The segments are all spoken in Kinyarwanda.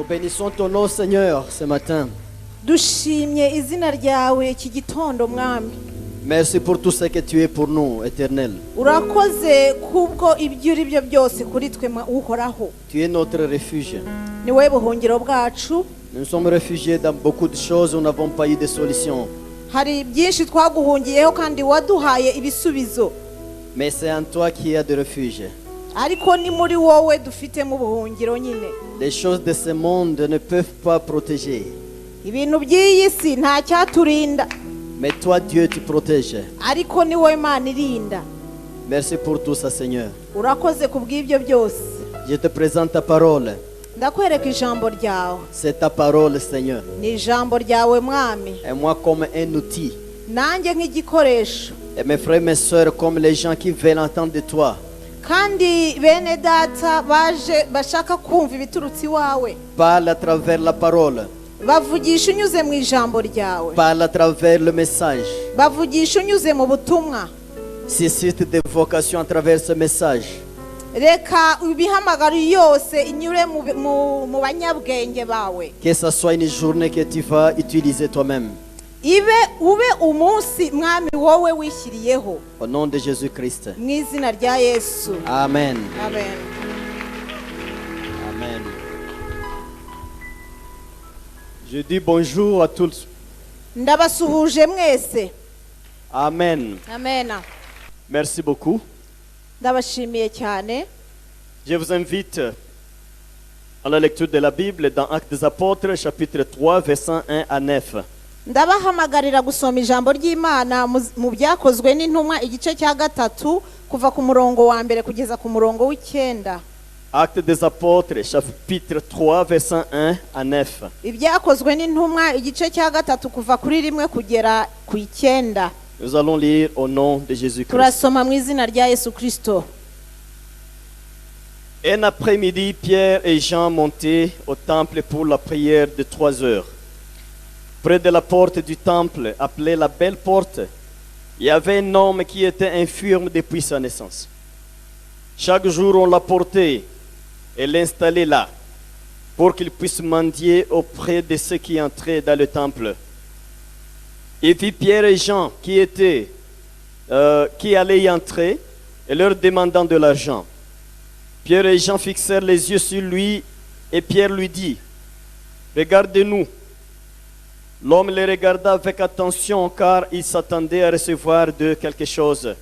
bénissons ton nom, Seigneur, ce matin. dushimye izina ryawe iki gitondo mwami. Merci pour tout ce que tu es pour nous, éternel. Urakoze kubwo ibyo uri byo byose kuri twe uhoraho. Tu es notre refuge. Ni wowe buhungiro bwacu. Nous sommes réfugiés dans beaucoup de choses, nous n'avons pas eu de solution. Hari byinshi twaguhungiyeho kandi waduhaye ibisubizo. Mais c'est en toi qu'il y a de refuge. Ariko ni muri wowe dufitemo ubuhungiro nyine. Les choses de ce monde ne peuvent pas protéger. Ibintu by'iyi si nta cyaturinda. Mais toi, Dieu, tu protèges. Ariko ni wowe Imana irinda. Merci pour tout ça, Seigneur. Urakoze kubw'ibyo byose. Je te présente ta parole. Ndakwereka ijambo ryawe. C'est ta parole, Seigneur. Ni ijambo ryawe mwami. Et moi comme un outil. Nanjye nk'igikoresho. Et mes frères et mes sœurs comme les gens qui veulent entendre de toi. Kandi bene data baje bashaka kumva ibiturutsi wawe. Parle à travers la parole. Bavugisha unyuze mu ijambo ryawe. Parle à travers le message. Bavugisha unyuze mu butumwa. Suscite des vocations à travers ce message. Reka ibihamagaro yose inyure mu banyabwenge bawe. Que ce soit une journée que tu vas utiliser toi-même. Ube umunsi mwami wowe wishyiriyeho. Au nom de Jésus-Christ. Mu izina rya Yesu. Amen. Amen. Amen. Je dis bonjour à tous. Ndabasuhuje mwese. Amen. Amen. Merci beaucoup. Ndabashimiye cyane. Je vous invite à la lecture de la Bible dans Actes des Apôtres, chapitre 3, versets 1 à 9. Ndabahamagarira gusoma ijambo ry'Imana mu byakozwe n'intumwa igice cya 3 kuva ku murongo wa mbere kugeza ku murongo w'9. Actes des Apôtres, chapitre 3, versets 1 à 9. Ibyakozwe n'intumwa igice cya 3 kuva kuri 1 kugera ku 9. Nous allons lire au nom de Jésus-Christ. Turasoma mu izina rya Yesu Kristo. Un après-midi, Pierre et Jean montaient au temple pour la prière de 3 heures. Près de la porte du temple, appelée la Belle Porte, il y avait un homme qui était infirme depuis sa naissance. Chaque jour, on l'apportait et l'installait là, pour qu'il puisse mendier auprès de ceux qui entraient dans le temple. Il vit Pierre et Jean qui allaient y entrer et leur demandant de l'argent. Pierre et Jean fixèrent les yeux sur lui et Pierre lui dit, « Regardez-nous. » L'homme les regarda avec attention car il s'attendait à recevoir d'eux quelque chose.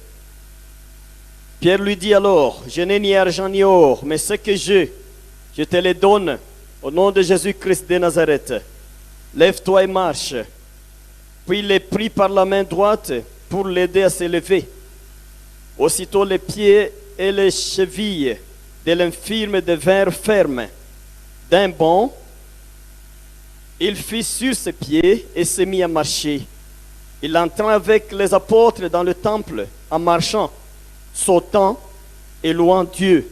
Pierre lui dit alors, « Je n'ai ni argent ni or, mais ce que j'ai, je te le donne au nom de Jésus-Christ de Nazareth. Lève-toi et marche. » Puis il les prit par la main droite pour l'aider à se lever. Aussitôt les pieds et les chevilles de l'infirme devinrent fermes. D'un bond, il fit sur ses pieds et se mit à marcher. Il entra avec les apôtres dans le temple en marchant, sautant et louant Dieu.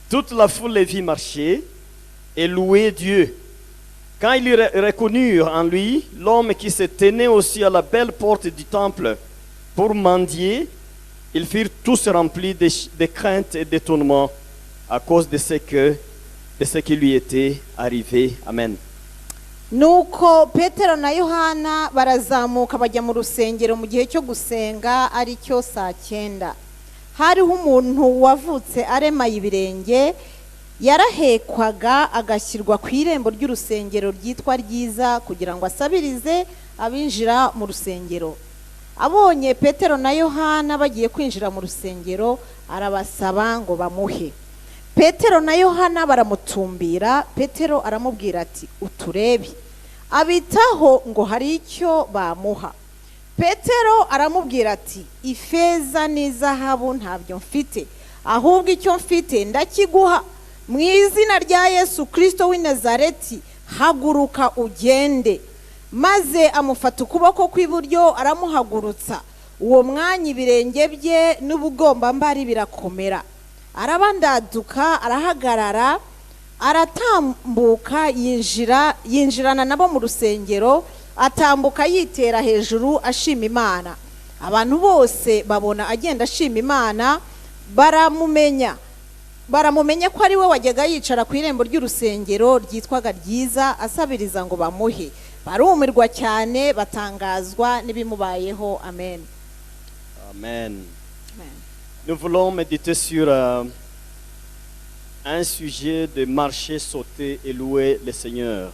Toute la foule les vit marcher et louer Dieu. Quand ils reconnurent en lui l'homme qui se tenait aussi à la belle porte du temple pour mendier, ils furent tous remplis de crainte et d'étonnement à cause de ce qui lui était arrivé. Amen. Nuko Petero na Yohana barazamuka bajya mu rusengero mu gihe cyo gusenga ari cyo saa 9. Hariho umuntu wavutse aremaye ibirenge, yarahekwaga agashyirwa ku irembo ry'urusengero ryitwa Ryiza kugira ngo asabirize abinjira mu rusengero. Abonye Petero na Yohana bagiye kwinjira mu rusengero, arabasaba ngo bamuhe. Petero na Yohana baramutumbira. Petero aramubwira ati, uturebe. Abitaho ngo hari icyo bamuha. Petero aramubwira ati, ifeza n'izahabu ntabyo mfite, ahubwo icyo mfite ndakiguha. Mu izina rya Yesu Kristo w'i Nazareti, haguruka ugende. Maze amufata ukuboko kw'iburyo aramuhagurutsa. Uwo mwanya ibirenge bye n'ubugombambari birakomera. Arabandaduka, arahagarara, aratambuka, yinjirana nabo mu rusengero, atambuka yitera hejuru ashima Imana. Abantu bose babona agenda ashima Imana, baramumenya. baramumenye ko ari we wajyaga yicara ku irembo ry'urusengero ryitwaga Ryiza asabiriza ngo bamuhe. Barumirwa cyane batangazwa n'ibimubayeho. Amen. Amen. Amen. Nous voulons méditer sur un sujet de marcher, sauter et louer le Seigneur.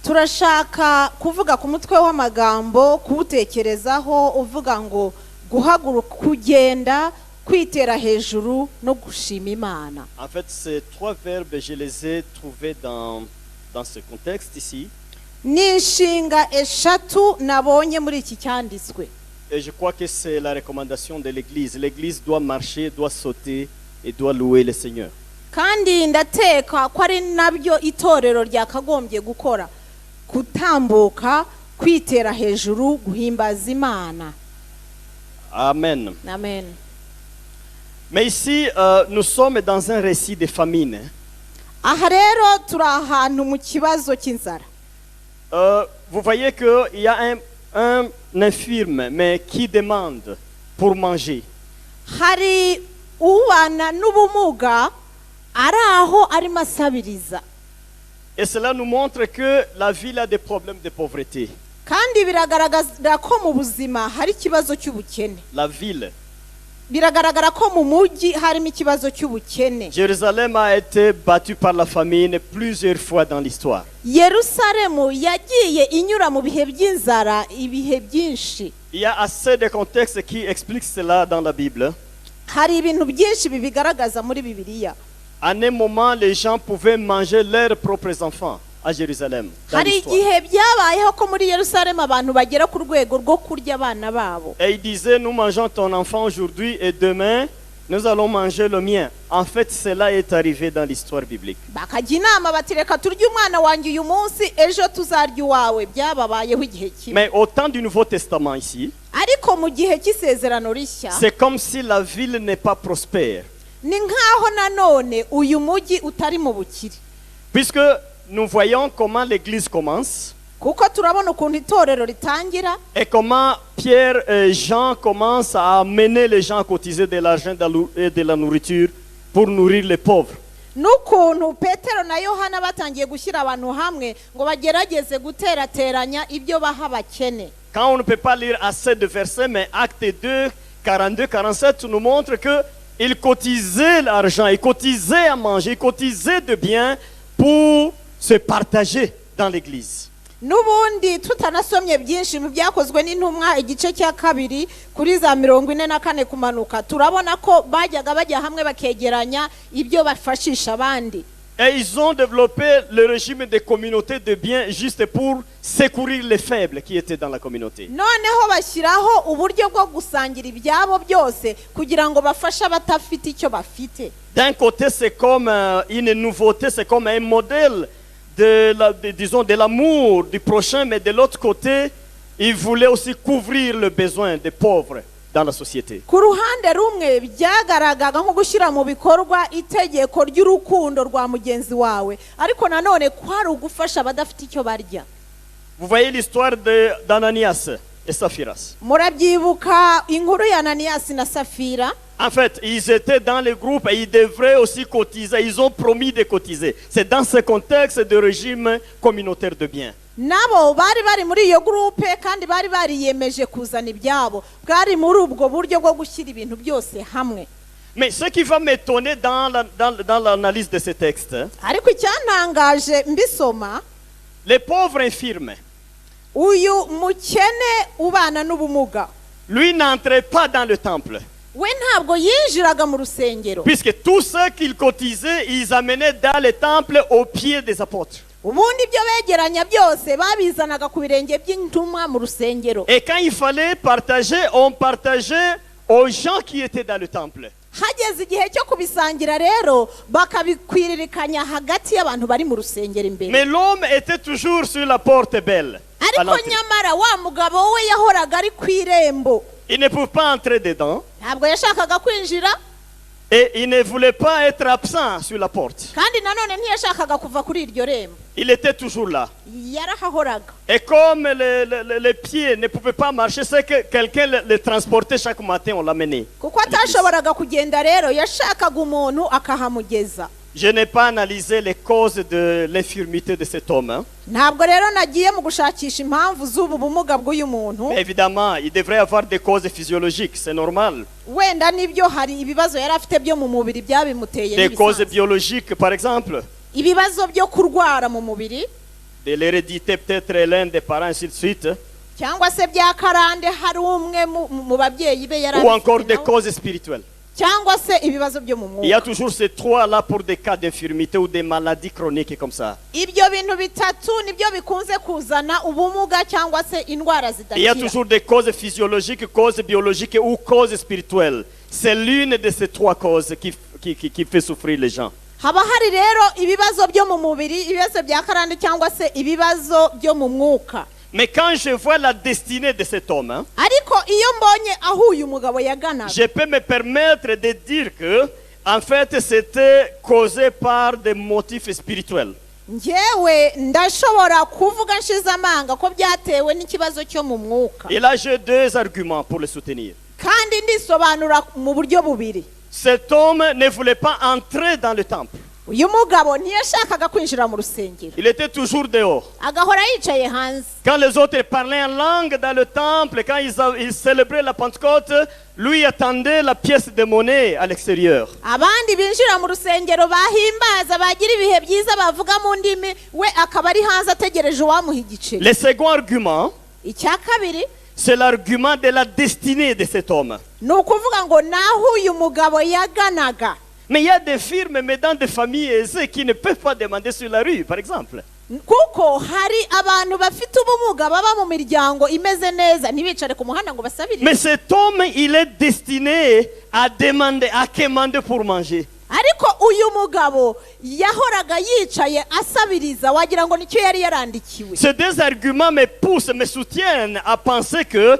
Turashaka kuvuga ku mutwe w'amagambo kuwutekerezaho uvuga ngo guhaguruka, kugenda, kwitera hejuru no gushima Imana. En fait, ces trois verbes, je les ai trouvés dans ce contexte ici. Ni inshinga eshatu nabonye muri iki cyanditswe. Et je crois que c'est la recommandation de l'Église. L'Église doit marcher, doit sauter et doit louer le Seigneur. Kandi ndateka ko ari nabyo itorero ryakagombye gukora, kutambuka, kwitera hejuru, guhimbaza Imana. Amen. Amen. Mais ici, nous sommes dans un récit de famine. Aha rero turi ahantu mu kibazo cy'inzara. Vous voyez qu'il y a un infirme, mais qui demande pour manger. Hari ubana n'ubumuga ari aho arimo asabiriza. Et cela nous montre que la ville a des problèmes de pauvreté. Kandi biragaragaza ko mu buzima hari ikibazo cy'ubukene. La ville. Biragaragara ko mu mujyi harimo ikibazo cy'ubukene. Jérusalem a été battue par la famine plusieurs fois dans l'histoire. Yerusalemu yagiye inyura mu bihe by'inzara ibihe byinshi. Il y a assez de contextes qui expliquent cela dans la Bible. Hari ibintu byinshi bibigaragaza muri Bibiliya. À un moment, les gens pouvaient manger leurs propres enfants à Jérusalem. Hari igihe byabayeho ko muri Yerusalemu abantu bagera ku rwego rwo kurya abana babo. Et il disait, nous mangeons ton enfant aujourd'hui et demain, nous allons manger le mien. En fait, cela est arrivé dans l'histoire biblique. Bakajya inama bati reka turye umwana wanjye uyu munsi ejo tuzarya uwawe. Byababayeho igihe kimwe. Mais au temps du Nouveau Testament ici, ariko mu gihe cy'isezerano rishya c'est comme si la ville n'est pas prospère. ni nkaho nanone uyu mujyi utari mu bukire. Puisque nous voyons comment l'église commence. Kuko turabona ukuntu itorero ritangira. Et comment Pierre et Jean commencent à amener les gens à cotiser de l'argent et de la nourriture pour nourrir les pauvres. N'ukuntu Petero na Yohana batangiye gushyira abantu hamwe ngo bagerageze guterateranya ibyo baha abakene. Quand on ne peut pas lire assez de versets, mais Acte 2, 42, 47 nous montre que ils cotisaient l'argent, ils cotisaient à manger, ils cotisaient de biens pour se partager dans l'église. N'ubundi tutanasomye byinshi mu byakozwe n'intumwa igice cya kabiri kuri za 44 kumanuka turabona ko bajyaga bajya hamwe bakegeranya ibyo bafashisha abandi. Et ils ont développé le régime des communautés de biens juste pour secourir les faibles qui étaient dans la communauté. Noneho bashyiraho uburyo bwo gusangira ibyabo byose kugira ngo bafashe abatafite icyo bafite. D'un côté, c'est comme une nouveauté, c'est comme un modèle de l'amour du prochain, mais de l'autre côté, ils voulaient aussi couvrir le besoin des pauvres dans la société. Ku ruhande rumwe byagaragaga nko gushyira mu bikorwa itegeko ry'urukundo rwa mugenzi wawe, ariko nanone kwari ugufasha abadafite icyo barya. Vous voyez l'histoire d'Ananias et Saphiras. Murabyibuka inkuru ya Ananias na Safira. En fait, ils étaient dans le groupe et ils devraient aussi cotiser. Ils ont promis de cotiser. C'est dans ce contexte de régime communautaire de biens. Nabo bari muri iyo groupe kandi bari bariyemeje kuzana ibyabo. Bwari muri ubwo buryo bwo gushyira ibintu byose hamwe. Mais ce qui va m'étonner dans l'analyse de ce texte, ariko icyantangaje mbisoma, les pauvres infirmes, uyu mukene ubana n'ubumuga, lui n'entrait pas dans le temple. We ntabwo yinjiraga mu rusengero. Puisque tout ce qu'ils cotisaient, ils amenaient dans le temple aux pieds des apôtres. Ubundi ibyo begeranya byose babizanaga ku birenge by'intumwa mu rusengero. Et quand il fallait partager, on partageait aux gens qui étaient dans le temple. Hageze igihe cyo kubisangira rero bakabikwiririkanya hagati y'abantu bari mu rusengero imbere. Mais l'homme était toujours sur la porte belle. Ariko nyamara wa mugabo we yahoraga ari ku irembo. Il ne pouvait pas entrer dedans. Ntabwo yashakaga kwinjira. Et il ne voulait pas être absent sur la porte. Kandi nanone ntiyashakaga kuva kuri iryo rembo. Il était toujours là. yarahahoraga. Et comme les pieds ne pouvaient pas marcher, c'est que quelqu'un les transportait chaque matin, on l'amenait. Kuko atashoboraga kugenda rero yashakaga umuntu akahamugeza. Je n'ai pas analysé les causes de l'infirmité de cet homme. Hein. Ntabwo rero nagiye mu gushakisha impamvu z'ubu bumuga bw'uyu muntu. Mais évidemment, il devrait avoir des causes physiologiques, c'est normal. Wenda nibyo hari ibibazo yari afite byo mu mubiri byabimuteye Des causes n'ibisanzwe. biologiques, par exemple, Ibibazo byo kurwara mu mubiri de l'hérédité, peut-être l'un des parents, ainsi de suite. cyangwa se bya karande hari umwe mu babyeyi be yari Ou encore afite des nawe, causes spirituelles. cyangwa se ibibazo byo mu Il y a mwuka. toujours ces trois-là pour des cas d'infirmité ou des maladies chroniques comme ça. Ibyo bintu bitatu nibyo bikunze kuzana ubumuga cyangwa se indwara Il y a zidakira. toujours des causes physiologiques, causes biologiques ou causes spirituelles. C'est l'une de ces trois causes qui fait souffrir les gens. Haba hari rero ibibazo byo mu mubiri, ibibazo bya karande cyangwa se ibibazo byo mu mwuka. Mais quand je vois la destinée de cet homme, hein, Ariko iyo mbonye aho uyu mugabo yaganaga, je peux me permettre de dire que, en fait, c'était causé par des motifs spirituels. njyewe ndashobora kuvuga nshize amanga ko byatewe n'ikibazo cyo mu mwuka. Et là, j'ai deux arguments pour le soutenir. Kandi ndisobanura mu buryo bubiri. Cet homme ne voulait pas entrer dans le temple. Uyu mugabo ntiyashakaga kwinjira mu rusengero, Il était toujours dehors. agahora yicaye hanze. Quand les autres parlaient en langue dans le temple, quand ils célébraient la Pentecôte, lui attendait la pièce de monnaie à l'extérieur. Abandi binjira mu rusengero bahimbaza bagira ibihe byiza bavuga mu ndimi, we akaba ari hanze ategereje uwamuha igiceri. Le second argument, Icya kabiri c'est l'argument de la destinée de cet homme. ni ukuvuga ngo naho uyu mugabo yaganaga. Mais il y a des firmes, mais dans des familles aisées, qui ne peuvent pas demander sur la rue, par exemple. Kuko hari abantu bafite ubumuga baba mu miryango imeze neza ntibicare ku muhanda ngo basabire. Mais cet homme, il est destiné à demander, à quémander pour manger. Ariko uyu mugabo yahoraga yicaye asabiriza wagira ngo nicyo yari yarandikiwe. Ces deux arguments me poussent, me soutiennent à penser que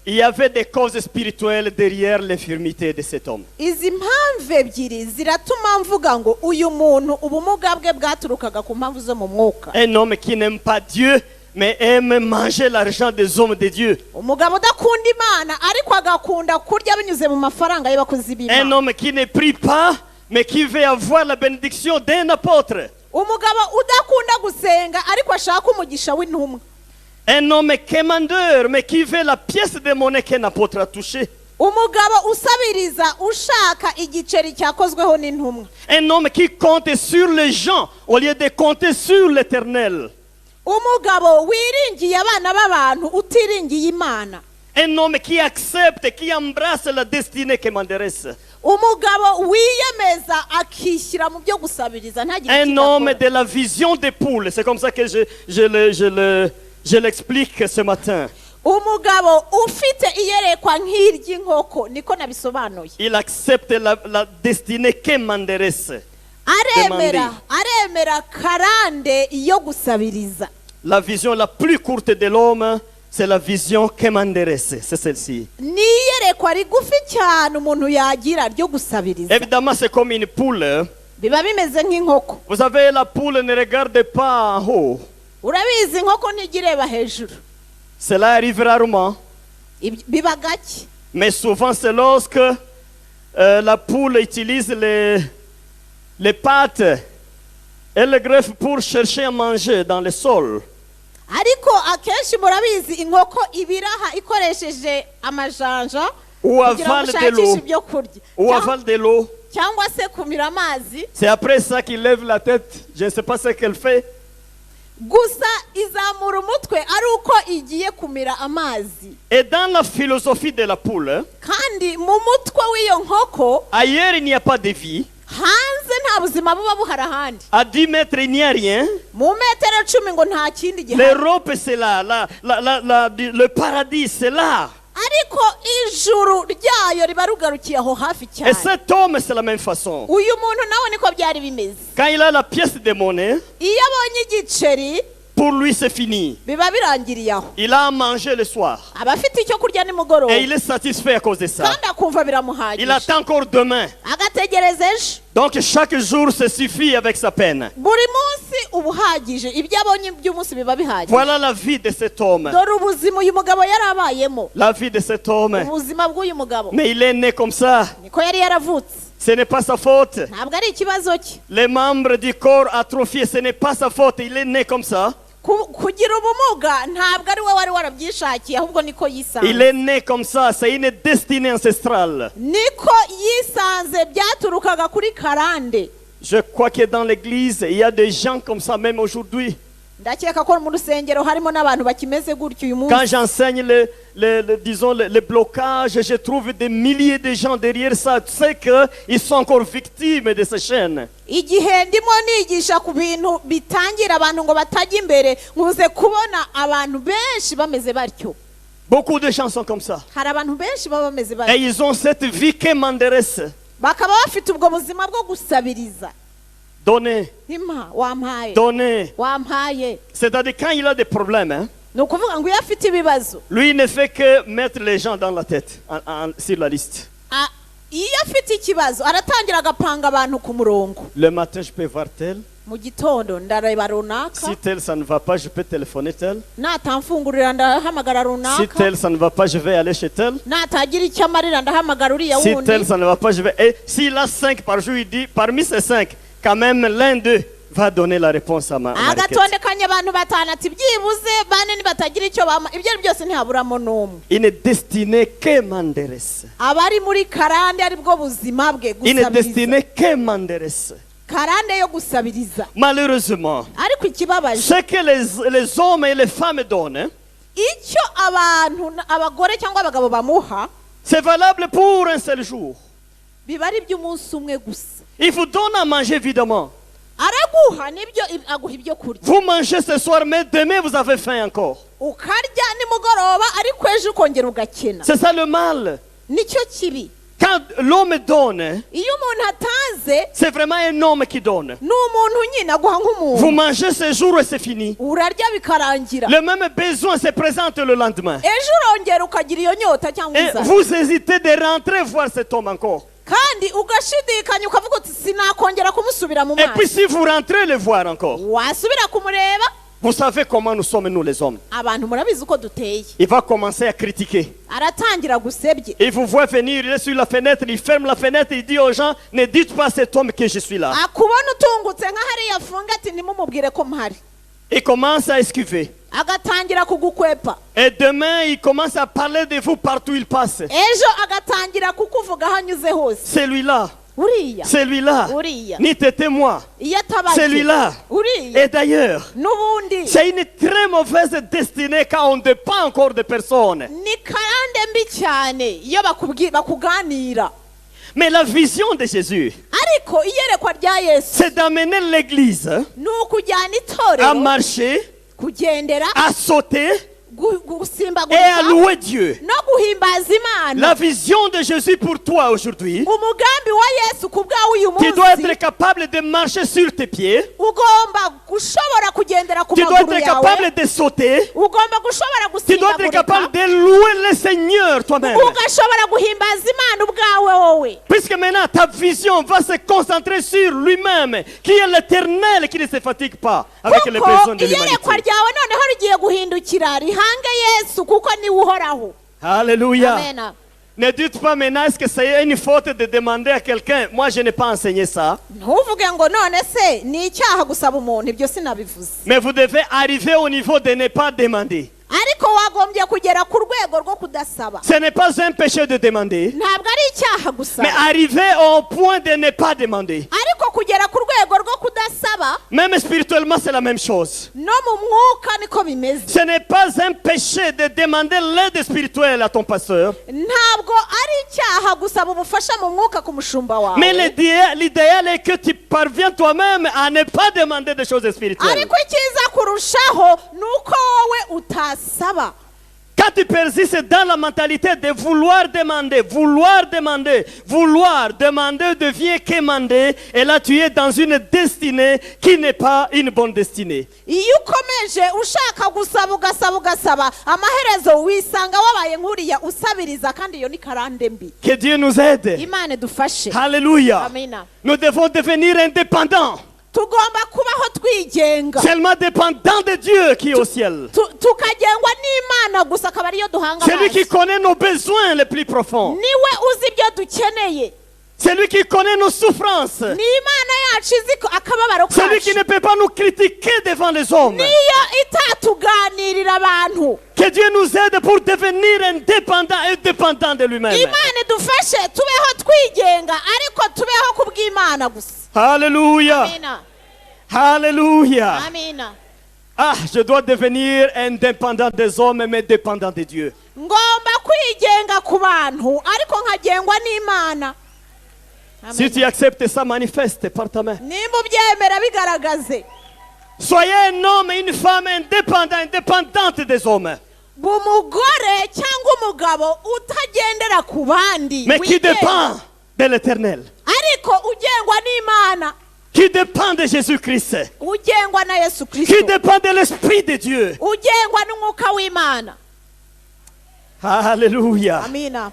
il y avait des causes spirituelles derrière l'infirmité de cet homme. Izi mpamvu ebyiri ziratuma mvuga ngo uyu muntu ubumuga bwe bwaturukaga ku mpamvu zo mu mwuka. Un homme qui n'aime pas Dieu, mais aime manger l'argent des hommes de Dieu. Umugabo udakunda Imana ariko agakunda kurya binyuze mu mafaranga y'abakozi Un b'Imana. homme qui ne prie pas, mais qui veut avoir la bénédiction d'un apôtre. Umugabo udakunda gusenga ariko ashaka umugisha w'intumwa. Un homme quémandeur, mais qui veut la pièce de monnaie qu'un apôtre a touchée. Umugabo usabiriza ushaka igiceri cyakozweho n'intumwa. Un homme qui compte sur les gens au lieu de compter sur l'Éternel. Umugabo wiringiye abana b'abantu utiringiye Imana. Un homme qui accepte, qui embrasse la destinée quémanderesse. Umugabo wiyemeza akishyira mu byo gusabiriza ntagire Un icyo homme akora. de la vision des poules. C'est comme ça que je l'explique ce matin. Umugabo ufite iyerekwa nk'iry'inkoko niko nabisobanuye. Il accepte la destinée quémanderesse. Aremera karande yo gusabiriza. La vision la plus courte de l'homme, c'est la vision quémanderesse. C'est celle-ci. Ni iyerekwa rigufi cyane umuntu yagira ryo gusabiriza. Évidemment, c'est comme une poule. Biba bimeze nk'inkoko. Vous savez, la poule ne regarde pas en haut. Urabizi inkoko ntigireba hejuru. Cela arrive rarement. Biba gake. Mais souvent, c'est lorsque la poule utilise les pattes et le greffe pour chercher à manger dans le sol. Ariko akenshi murabizi inkoko ibiraha ikoresheje amajanja Ou kugira ngo avale de ishakishe l'eau. ibyo kurya. Ou avale de l'eau. Cyangwa se kumira amazi. C'est après ça qu'il lève la tête. Je ne sais pas ce qu'elle fait. Gusa izamura umutwe ari uko igiye kumira amazi. Et dans la philosophie de la poule, Kandi mu mutwe w'iyo nkoko ailleurs il n'y a pas de vie. hanze nta buzima buba buhari ahandi. À 10 mètres, il n'y a rien. Mu metero 10 ngo nta kindi gihari. L'Europe, c'est là. Le paradis, c'est là. Ariko ijuru ryayo riba rugarukiye aho hafi Et cyane. cet homme, c'est la même façon. Uyu muntu nawe niko byari bimeze. Quand il a la pièce de monnaie, Iyo abonye igiceri pour lui, c'est fini. biba birangiriye aho. Il a à manger le soir. Aba afite icyo kurya nimugoroba Et il est satisfait à cause de ça. kandi akumva Il biramuhagije. attend encore demain. Agategereza ejo. Donc chaque jour se suffit avec sa peine. Buri munsi ubuhagije ibyo abonye by'umunsi biba bihagije. Voilà la vie de cet homme. Dore ubuzima uyu mugabo yarabayemo. La vie de cet homme. Ubuzima bw'uyu mugabo. Mais il est né comme ça. Niko yari yaravutse. Ce n'est pas sa faute. Ntabwo ari ikibazo cye. Les membres du corps atrophiés, ce n'est pas sa faute. Il est né comme ça. Kugira ubumuga ntabwo ari we wari warabyishakiye ahubwo niko yisanze. Il est né comme ça, c'est une destinée ancestrale. Niko yisanze byaturukaga kuri karande. Je crois que dans l'église, il y a des gens comme ça même aujourd'hui. Ndakeka ko mu rusengero harimo n'abantu bakimeze gutyo uyu munsi. Quand j'enseigne le blocage, je trouve des milliers de gens derrière ça. Tu sais qu'ils sont encore victimes de ces chaînes. Igihe ndimo nigisha ku bintu bitangira abantu ngo batajya imbere nkuze kubona abantu benshi bameze batyo. Beaucoup de gens sont comme ça. Hari abantu benshi baba bameze batyo. Et ils ont cette vie qui m'intéresse. Bakaba bafite ubwo buzima bwo gusabiriza. Donner. Wampaye. Donner. Wampaye. C'est-à-dire quand il a des problèmes, hein, ni ukuvuga ngo iyo afite ibibazo. Lui il ne fait que mettre les gens dans la tête, sur la liste. Iyo afite ikibazo aratangira agapanga abantu ku murongo. Le matin je peux voir tel. Mu gitondo ndareba runaka. Si tel ça ne va pas, je peux téléphoner tel. Natamfungurira ndahamagara runaka. Si tel ça ne va pas, je vais aller chez tel. Natagira icyo amarira ndahamagara uriya wundi. Si tel ça ne va pas, je vais. Et s'il a 5 par jour, il dit parmi ces 5, quand même l'un d'eux va donner la réponse à ma requête. Agatondekanya abantu batanu ati byibuze bane nibatagira icyo bama ibyo byose ntihaburamo n'umwe. Une destinée que m'intéresse. Abari muri karande ari bwo buzima bwe gusabiriza. Une destinée que m'intéresse. Karande yo gusabiriza. Malheureusement, ariko ikibabaje, ce que les hommes et les femmes donnent, icyo abantu abagore cyangwa abagabo bamuha, c'est valable pour un seul jour. Biba ari by'umunsi umwe gusa. Il vous donne à manger évidemment. Araguha nibyo aguha ibyo kurya. Vous mangez ce soir, mais demain vous avez faim encore. Ukarya nimugoroba ariko ejo ukongera ugakena. C'est ça le mal. Nicyo kibi. Quand l'homme donne, iyo umuntu atanze, c'est vraiment un homme qui donne. N'umuntu nyine aguha nk'umuntu. Vous mangez ce jour et c'est fini. Urarya bikarangira. Le même besoin se présente le lendemain. Ejo urongera ukagira iyo nyota cyangwa Et vous hésitez de rentrer voir cet homme encore. Kandi ugashidikanya ukavuga uti sinakongera kumusubira mu Et maso. puis si vous rentrez le voir encore, wasubira kumureba. Vous savez comment nous sommes nous les hommes. Abantu murabizi uko duteye. Il va commencer à critiquer. Aratangira gusebye. Il vous voit venir, il est sur la fenêtre, il ferme la fenêtre, il dit aux gens, ne dites pas à cet homme que je suis là. Akubona utungutse nka hariya afunga ati nimumubwire ko mpari. Il commence à esquiver. Agatangira kugukwepa. Et demain, il commence à parler de vous partout où il passe. Ejo agatangira kukuvuga hanyuze hose. Celui-là. Uriya. Celui-là. Uriya. Ni tétais-moi. Celui-là. Uriya. Et d'ailleurs, Nubundi. c'est une très mauvaise destinée quand on dépend encore de personnes. Ni karande mbi cyane iyo bakuganira. Mais la vision de Jésus, ariko iyerekwa rya Yesu, c'est d'amener l'église à marcher, kugendera, à sauter gusimbagurika, et à louer Dieu. no guhimbaza Imana. La vision de Jésus pour toi aujourd'hui, umugambi wa Yesu kubwawe uyu munsi, tu dois être capable de marcher sur tes pieds, ugomba gushobora kugendera ku tu dois maguru être yawe, capable de sauter, ugomba gushobora tu dois être capable gusimbagurika, de louer le Seigneur toi-même. ugashobora guhimbaza Imana ubwawe wowe. Puisque maintenant ta vision va se concentrer sur lui-même, qui est l'éternel, qui ne se fatigue pas avec les besoins de iyerekwa l'humanité. ryawe noneho rigiye guhindukira rihange Yesu kuko ni uhoraho. Alléluia. Amen. Ne dites pas maintenant, est-ce que c'est une faute de demander à quelqu'un? Moi, je n'ai pas enseigné ça. Ntuvuge ngo none se ni icyaha gusaba umuntu, ibyo sinabivuze. Mais vous devez arriver au niveau de ne pas demander. ariko wagombye kugera ku rwego rwo kudasaba. Ce n'est pas un péché de demander. Ntabwo ari icyaha gusaba. Mais arriver au point de ne pas demander. ariko kugera ku rwego rwo kudasaba, Même spirituellement, c'est la même chose. no mu mwuka niko bimeze. Ce n'est pas un péché de demander l'aide spirituelle à ton pasteur. Ntabwo ari icyaha gusaba ubufasha mu mwuka ku mushumba wawe. Mais l'idéal est que tu parviens toi-même à ne pas demander des choses spirituelles. ariko icyiza kurushaho nuko wowe utasaba. Quand tu persistes dans la mentalité de vouloir demander, devient quémander, et là tu es dans une destinée qui n'est pas une bonne destinée. iyo ukomeje ushaka gusaba ugasaba amaherezo wisanga wabaye nkuriya usabiriza, kandi iyo ni karande mbi. Que Dieu nous aide. Imana dufashe. Alléluia. Amina. Nous devons devenir indépendants. tugomba kubaho twigenga seulement dépendant de Dieu qui est au ciel. tukagengwa n'imana gusa akaba ariyo duhanga C'est lui qui amaso connaît nos besoins les plus profonds. niwe uzi ibyo dukeneye C'est lui qui connaît nos souffrances. ni imana yacu izi akababaro C'est lui qui kacu ne peut pas nous critiquer devant les hommes. niyo itatuganirira abantu Que Dieu nous aide pour devenir indépendants et dépendants de lui-même. imana idufashe tubeho twigenga ariko tubeho kubw'imana gusa Alléluia. amina Alléluia. amina Ah, je dois devenir indépendant des hommes mais dépendant de Dieu. ngomba kwigenga ku bantu ariko nkagengwa n'imana Si tu acceptes ça, manifeste par ta main. nimba ubyemera bigaragaze Soyez un homme et une femme indépendante des hommes. umugore cyangwa umugabo utagendera ku bandi Mais qui wigenga. dépend de l'éternel. ariko ugengwa n'imana Qui dépend de Jésus-Christ. ugengwa na yesu Qui kirisito dépend de l'Esprit de Dieu. ugengwa n'umwuka w'imana Alléluia. amina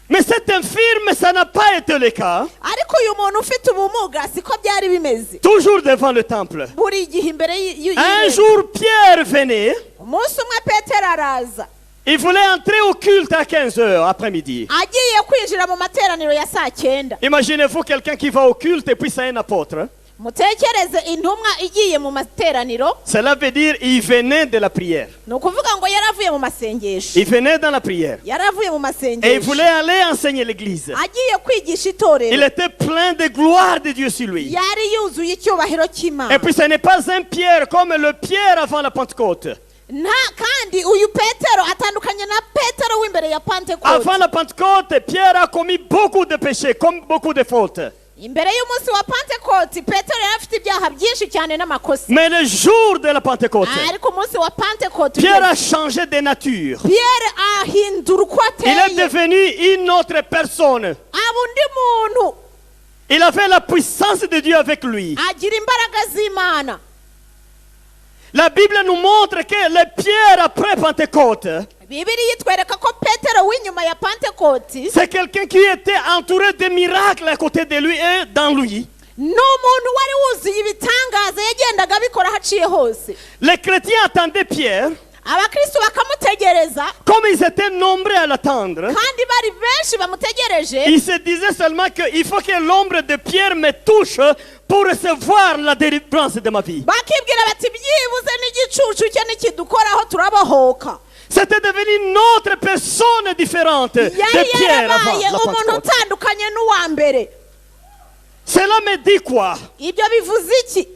Mais cet infirme, ça n'a pas été le cas. ariko uyu muntu ufite ubumuga siko byari bimeze Toujours devant le temple. buri gihe imbere Un jour, Pierre venait. umunsi umwe petero araza Il voulait entrer au culte à 15h après-midi. agiye kwinjira mu materaniro ya saa cyenda Imaginez-vous quelqu'un qui va au culte et puis c'est un apôtre. mutekereze intumwa igiye mu materaniro Cela veut dire il venait de la prière. ni ukuvuga ngo yaravuye mu masengesho Il venait dans la prière. yaravuye mu Et il masengesho voulait aller enseigner l'église. agiye kwigisha Il itorero était plein de gloire de Dieu sur lui. yari yuzuye icyubahiro cy'imana Et puis ce n'est pas un Pierre comme le Pierre avant la Pentecôte. kandi uyu petero atandukanye na petero w'imbere ya Avant pantekote la Pentecôte, Pierre a commis beaucoup de péchés, comme beaucoup de fautes. imbere y'umunsi wa pantekote petero yari afite ibyaha byinshi cyane n'amakosa Mais le jour de la Pentecôte, ariko umunsi wa pantekote Pierre a changé de nature. pierre ahindura uko Il est ateye devenu une autre personne. aba undi muntu Il avait la puissance de Dieu avec lui. agira imbaraga z'imana La Bible nous montre que les pierres après Pentecôte, bibiriya itwereka ko petero w'inyuma ya pantekote c'est quelqu'un qui était entouré de miracles à côté de lui et dans lui. ni umuntu wari wuzuye ibitangaza yagendaga abikora haciye hose Les chrétiens attendaient Pierre, abakristo bakamutegereza comme ils étaient nombreux à l'attendre. kandi bari benshi bamutegereje Ils se disaient seulement qu'il faut que l'ombre de Pierre me touche pour recevoir la délivrance de ma vie. bakibwira bati byibuze n'igicucu cye nikidukoraho turabohoka C'était devenu une autre personne différente de yari Pierre avant yarabaye la umuntu Pentecôte. utandukanye n'uwa mbere Cela me dit quoi? ibyo bivuze iki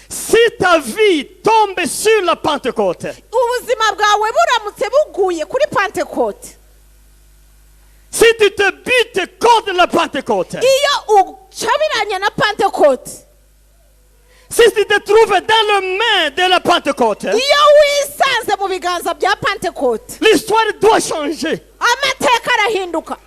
Si ta vie tombe sur la Pentecôte, ubuzima bwawe buramutse buguye kuri pantekote si tu te butes contre la Pentecôte, iyo ucabiranye na pantekote si tu te trouves dans le main de la Pentecôte, iyo wisanze mu biganza bya pantekote l'histoire doit changer. amateka arahinduka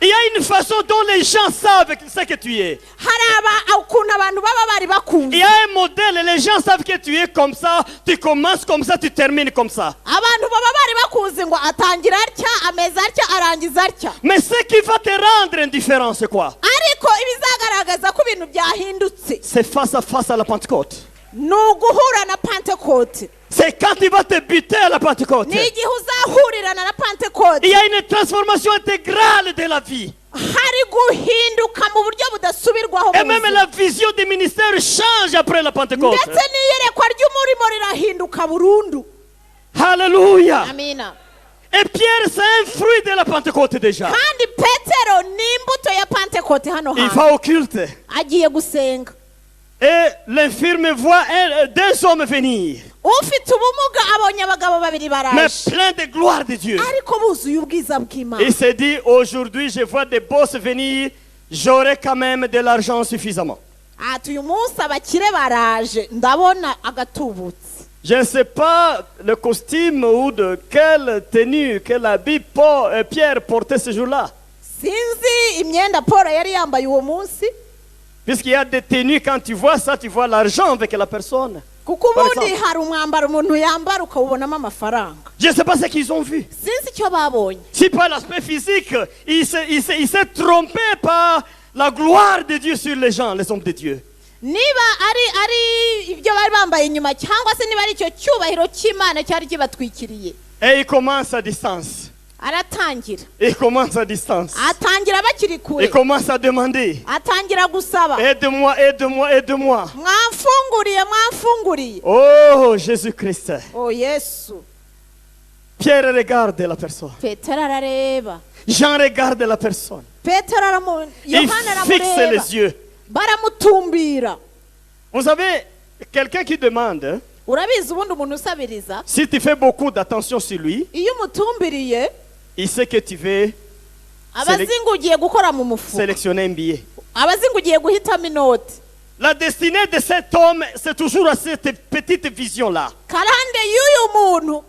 Il y a une façon dont les gens savent ce que tu es. hari ukuntu abantu baba bari Il bakuze y a un modèle, les gens savent que tu es comme ça, tu commences comme ça, tu termines comme ça. abantu baba bari bakuze ngo atangira atya ameza atya arangiza atya Mais ce qui va te rendre indifférent, c'est quoi? ariko ibizagaragaza ko ibintu byahindutse C'est face à la Pentecôte. ni uguhura na pantekote C'est quand tu vas te buter à la Pentecôte. ni igihe uzahurirana na pantekote Il y a une transformation intégrale de la vie. hari guhinduka mu buryo budasubirwaho Et mu même buzima. la vision du ministère change après la Pentecôte. ndetse n'iyerekwa ry'umurimo rirahinduka burundu Alléluia. amina Et Pierre, c'est un fruit de la Pentecôte déjà. kandi petero ni imbuto ya pantekote hano Il hantu va au culte. agiye gusenga Et l'infirme voit deux hommes venir. ufite ubumuga abonye abagabo babiri Mais baraje plein de gloire de Dieu. ariko buzuye ubwiza bw'imana Il s'est dit, aujourd'hui, je vois des boss venir. J'aurai quand même de l'argent suffisamment. ati uyu munsi abakire baraje ndabona agatubutse Je ne sais pas le costume ou de quelle tenue, quel habit Pierre portait ce jour-là. sinzi imyenda paul yari yambaye uwo munsi Puisqu'il y a des tenues, quand tu vois ça, tu vois l'argent avec la personne. kuko Par ubundi exemple. hari umwambaro umuntu yambara ukawubonamo amafaranga Je ne sais pas ce qu'ils ont vu. sinzi icyo babonye Si par l'aspect physique, il s'est trompé par la gloire de Dieu sur les gens, les hommes de Dieu. niba ari ibyo bari bambaye inyuma cyangwa se niba ari icyo cyubahiro cy'Imana cyari kibatwikiriye. Et il commence à distance. Aratangira. Il commence à distance. Atangira bakiri kure. Il commence à demander. Atangira gusaba. Aide-moi, aide-moi, aide-moi. Mwamfunguriye. Oh, Jésus-Christ. Oh, Yesu. Pierre regarde la personne. Petero arareba. Jean regarde la personne. Il fixe les yeux. Baramutumbira. Vous savez, quelqu'un qui demande, Urabizi ubundi umuntu usabiriza. si tu fais beaucoup d'attention sur lui, Iyo umutumbiriye, il sait que tu veux abazingugiye gukora mu mufuka. sélectionner un billet. Abazingugiye guhitamo inoti. La destinée de cet homme, c'est toujours à cette petite vision-là. Karande y'uyu muntu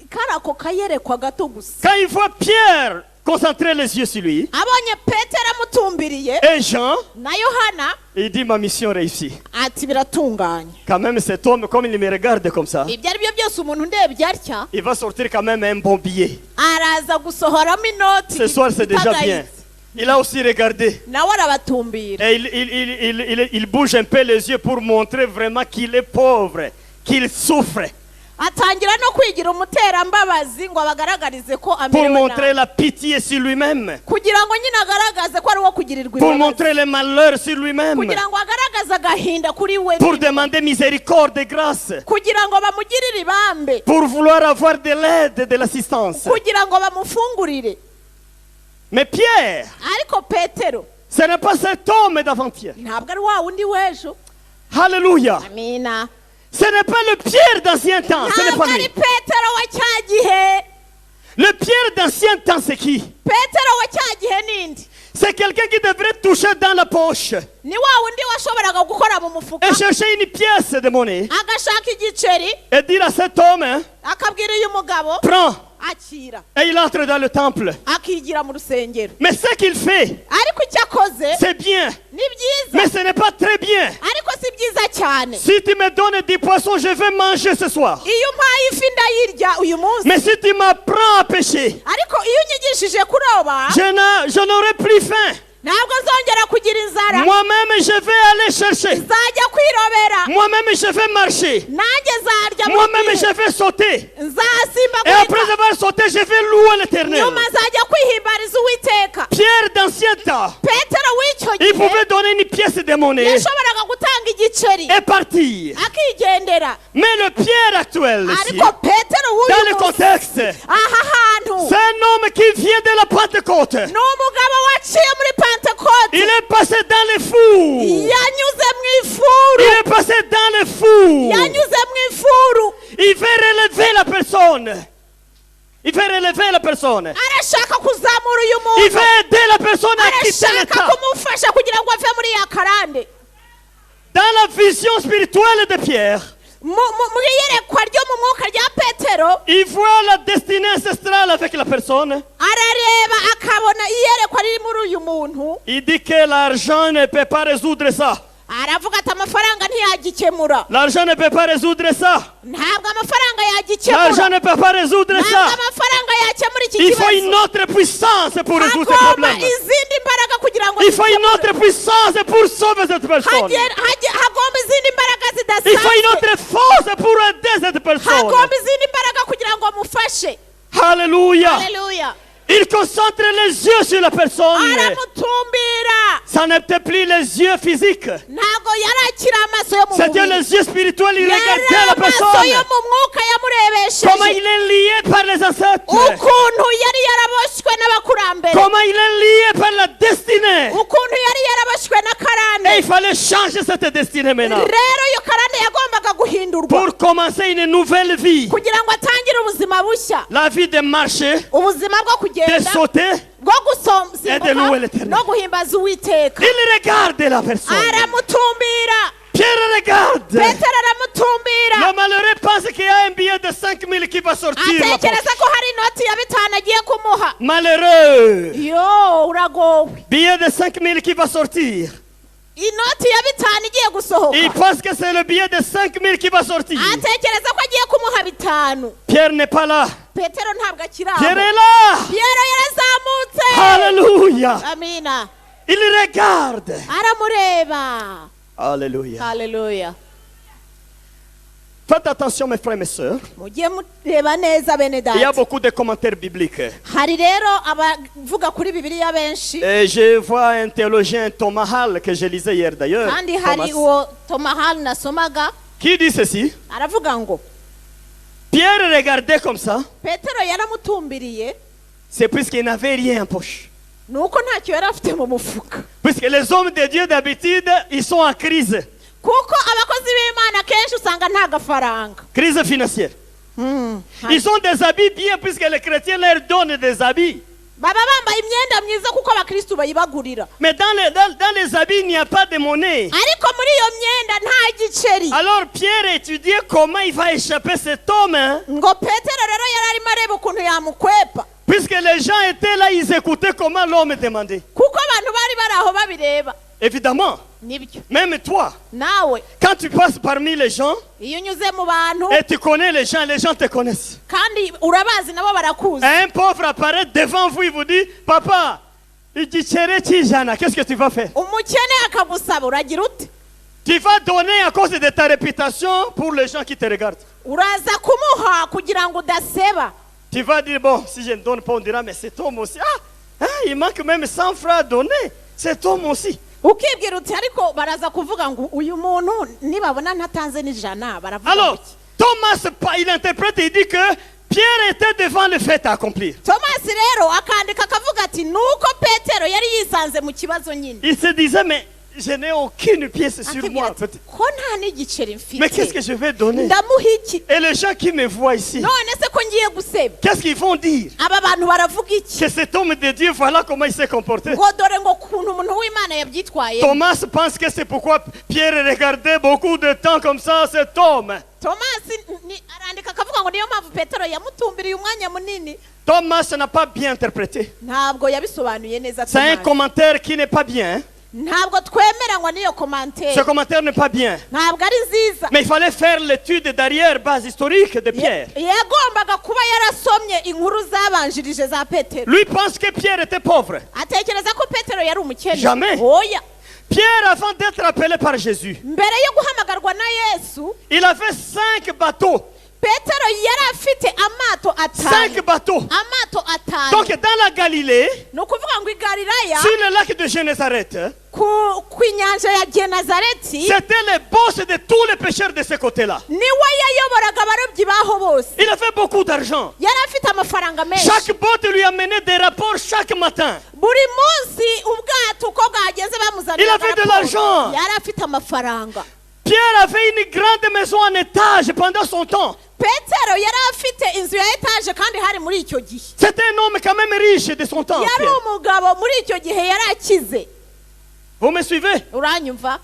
karako kayerekwa gato gusa. Quand il voit Pierre concentrer les yeux sur lui, Abonye Petero amutumbiriye et Jean, na Yohana il dit ma mission réussie. ati biratunganye. Quand même cet homme, comme il me regarde comme ça, Ibyo ari byo byose umuntu ndebye atya il va sortir quand même un bon billet. araza gusohoramo inoti. Ce soir, c'est déjà bien. Il a aussi regardé. Nawe arabatumbira. Et il bouge un peu les yeux pour montrer vraiment qu'il est pauvre, qu'il souffre. Atangira no kwigira umuterambabazi ngo abagaragarize ko Pour amerewe montrer nabi. la pitié sur lui-même. Kugira ngo nyine agaragaze ko ari wo kugirirwa Pour imbabazi. montrer le malheur sur lui-même. Kugira ngo agaragaze agahinda kuri we. Pour demander miséricorde et grâce. Kugira ngo bamugirire ibambe. Pour vouloir avoir de l'aide, de l'assistance. Kugira ngo bamufungurire. Mais Pierre, Ariko Petero ce n'est pas cet homme d'avant-hier. ntabwo ari wa wundi w'ejo. Alléluia. Amina. Ce n'est pas le Pierre d'ancien temps. Ce n'est Ntabwo pas ari lui. Petero wa cya gihe. Le Pierre d'ancien temps, c'est qui? Petero wa cya gihe nindi. C'est quelqu'un qui devrait toucher dans la poche Ni wa wundi washoboraga gukora mu mufuka et chercher une pièce de monnaie agashaka igiceri et dire à cet homme, hein, akabwira uyu mugabo prends. akira Et il entre dans le temple. akigira mu rusengero. Mais ce qu'il fait, Ariko icyo akoze c'est bien. ni byiza Mais ce n'est pas très bien. ariko si byiza cyane. Si tu me donnes 10 poissons, je vais manger ce soir. Iyo umpaye ifi ndayirya uyu munsi. Mais si tu m'apprends à pêcher, Ariko iyo unyigishije kuroba je n'aurai plus faim. ntabwo nzongera kugira inzara. Moi-même, je vais aller chercher. Nzajya kwirobera. Moi-même, je vais marcher. Nanjye zarya mu Moi-même, gihe. je vais sauter. Nzasimba Et après avoir sauté, je vais louer l'Éternel. nyuma nzajya kwihimbariza Uwiteka. Pierre d'ancien temps, Petero w'icyo il gihe pouvait donner une pièce de monnaie yashoboraga gutanga igiceri et partir. akigendera. Mais le Pierre actuel, ici, Ariko Petero dans w'uyu le munsi contexte, aha hantu c'est un homme qui vient de la Pentecôte. ni umugabo waciye muri Pentekote. Il est passé dans les fours. Yanyuze mu ifuru. Il est passé dans les fours. Yanyuze mu ifuru. Il veut relever la personne. Il veut relever la personne. Arashaka kuzamura uyu Il muntu. veut aider la personne à quitter Arashaka l'état. kumufasha kugira ngo ave muri ya karande. Dans la vision spirituelle de Pierre, Mu iyerekwa ryo mu mwuka rya Petero il voit la destinée ancestrale avec la personne. arareba akabona iyerekwa riri muri uyu muntu. Il dit que l'argent ne peut pas résoudre ça. Aravuga ati amafaranga ntiyagikemura. L'argent ne peut pas résoudre ça. Ntabwo amafaranga L'argent yagikemura. ne peut pas résoudre Ntabwo ça. amafaranga yakemura iki Il faut kibazo. une autre puissance pour résoudre ce Hagomba problème. izindi mbaraga kugira ngo Il faut une zikemure. autre puissance pour sauver cette personne. Hagomba izindi mbaraga Il faut une zidasanzwe. autre force pour aider cette personne. Hagomba izindi mbaraga kugira ngo amufashe. Alléluia. Haleluya. Il concentre les yeux sur la personne. Aramutumbira. Ça n'était plus les yeux physiques. Ntabwo yari akiri amaso yo mu C'était mubiri. les yeux spirituels. Il Yari regardait la amaso yo personne. mu mwuka Comment yamurebesheje. il est lié par les ancêtres. Ukuntu yari yaraboshywe n'abakurambere. Comment il est lié par la destinée. Ukuntu yari yaraboshywe na Et il karande. fallait changer cette destinée maintenant. Rero iyo karande yagombaga guhindurwa Pour commencer une nouvelle vie. kugira ngo atangire ubuzima bushya. La vie de marcher, Ubuzima bwo de kugenda, sauter. bwo Et de louer gusimbuka l'Éternel. no guhimbaza Uwiteka. Il regarde la personne. Aramutumbira. Pierre regarde. Petero aramutumbira. Le malheureux pense qu'il y a un billet de 5 000 qui va sortir. la poche. Atekereza ko hari inoti ya 5 agiye kumuha. Malheureux. Yo, uragowe. Billet de 5 000 qui va sortir. Inoti ya 5 igiye gusohoka. Il pense que c'est le billet de 5 000 qui va sortir. Atekereza ko agiye kumuha 5. Pierre n'est pas là. Petero ntabwo akiri Pierre aho. est là. Piero yarazamutse. Alléluia. Amina. Il regarde. Aramureba. Alléluia. haleluya. Faites attention mes frères et mes sœurs. Mujye mureba neza bene Il y a data. beaucoup de commentaires bibliques. Hari rero abavuga kuri bibiliya benshi, Et je vois un théologien, Thomas Hall, que je lisais hier d'ailleurs, kandi hari Thomas, uwo Tomahal nasomaga qui dit ceci. aravuga ngo Pierre regardait comme ça, Petero yaramutumbiriye c'est puisqu'il n'avait rien en poche. nuko ntacyo yari afite mu mufuka, Puisque les hommes de Dieu d'habitude, ils sont en crise. kuko abakozi b'Imana kenshi usanga nta gafaranga. Crise financière. Ils ont des habits bien puisque les chrétiens leur donnent des habits. Baba bambaye imyenda myiza kuko abakristo bayibagurira, Mais dans les habits, il n'y a pas de monnaie. ariko muri iyo myenda nta giceri. Alors Pierre étudiait comment il va échapper cet homme. Hein? Ngo Petero rero yari arimo areba ukuntu yamukwepa, Puisque les gens étaient là, ils écoutaient comment l'homme demandait. kuko abantu bari bari aho babireba. Évidemment, Nibyo même toi, nawe quand tu passes parmi les gens iyo unyuze mu bantu et tu connais les gens te connaissent. kandi urabazi nabo barakuzi, Un pauvre apparaît devant vous, il vous dit, papa, qu'est-ce que tu vas faire? umukene akagusaba uragira ute? Tu vas donner à cause de ta réputation pour les gens qui te regardent. Uraza kumuha kugira ngo udaseba. Tu vas dire, bon, si je ne donne pas, on dira, mais cet homme aussi, il manque même 100 francs à donner. Cet homme aussi. Ukibwira uti ariko baraza kuvuga ngo uyu muntu nibabona ntatanze n'ijana baravuga Alors, iki? Thomas, il interprète et il dit que Pierre était devant le fait à accomplir. Tomasi rero akandika akavuga ati nuko Petero yari yisanze mu kibazo nyine. Il se disait, mais je n'ai aucune pièce sur Akibwira moi. ati, ko nta n'igiceri Mais qu'est-ce que mfite je vais donner? ndamuha iki? Et les gens qui me voient ici, None se ko ngiye guseba, qu'est-ce qu'ils vont dire? aba bantu baravuga iki? Que cet homme de Dieu, voilà comment il s'est comporté. Ngo dore ngo kuntu umuntu w'Imana yabyitwaye. Thomas pense que c'est pourquoi Pierre regardait beaucoup de temps comme ça cet homme. Tomasi arandika akavuga ngo niyo mpamvu Petero yamutumbiriye umwanya munini. Thomas n'a pas bien interprété. Ntabwo yabisobanuye neza C'est un Tomasi. commentaire qui n'est pas bien. Hein? Ntabwo twemeranywa n'iyo Ce commentaire, commentaire n'est pas bien. ntabwo ari nziza. Mais il fallait faire l'étude derrière, base historique de Pierre. Yagombaga kuba yarasomye inkuru zabanjirije za Petero. Lui pense que Pierre était pauvre. Atekereza ko Petero yari umukene. Jamais. Oya. Pierre, avant d'être appelé par Jésus, Mbere yo guhamagarwa na Yesu, il avait 5 bateaux. Petero yari afite amato 5 atanu. bateaux. Amato atanu. Donc dans la Galilée, Ni ukuvuga ngo i Galilaya sur le lac de Génézareth, ku inyanja ya Genazareti c'était le boss de tous les pêcheurs de ce côté-là. niwe yayoboraga abarobyi baho bose. Il avait beaucoup d'argent. Yari afite amafaranga menshi. Chaque botte lui amenait des rapports chaque matin. Buri munsi ubwato uko bwageze bamuzanira Il avait de l'argent. Yari afite amafaranga. Pierre avait une grande maison en étage pendant son temps. Petero yari afite inzu ya etaje kandi hari muri icyo gihe. C'était un homme quand même riche de son temps. Yari Pierre. umugabo muri icyo gihe yari akize. Vous me suivez? Uranyumva?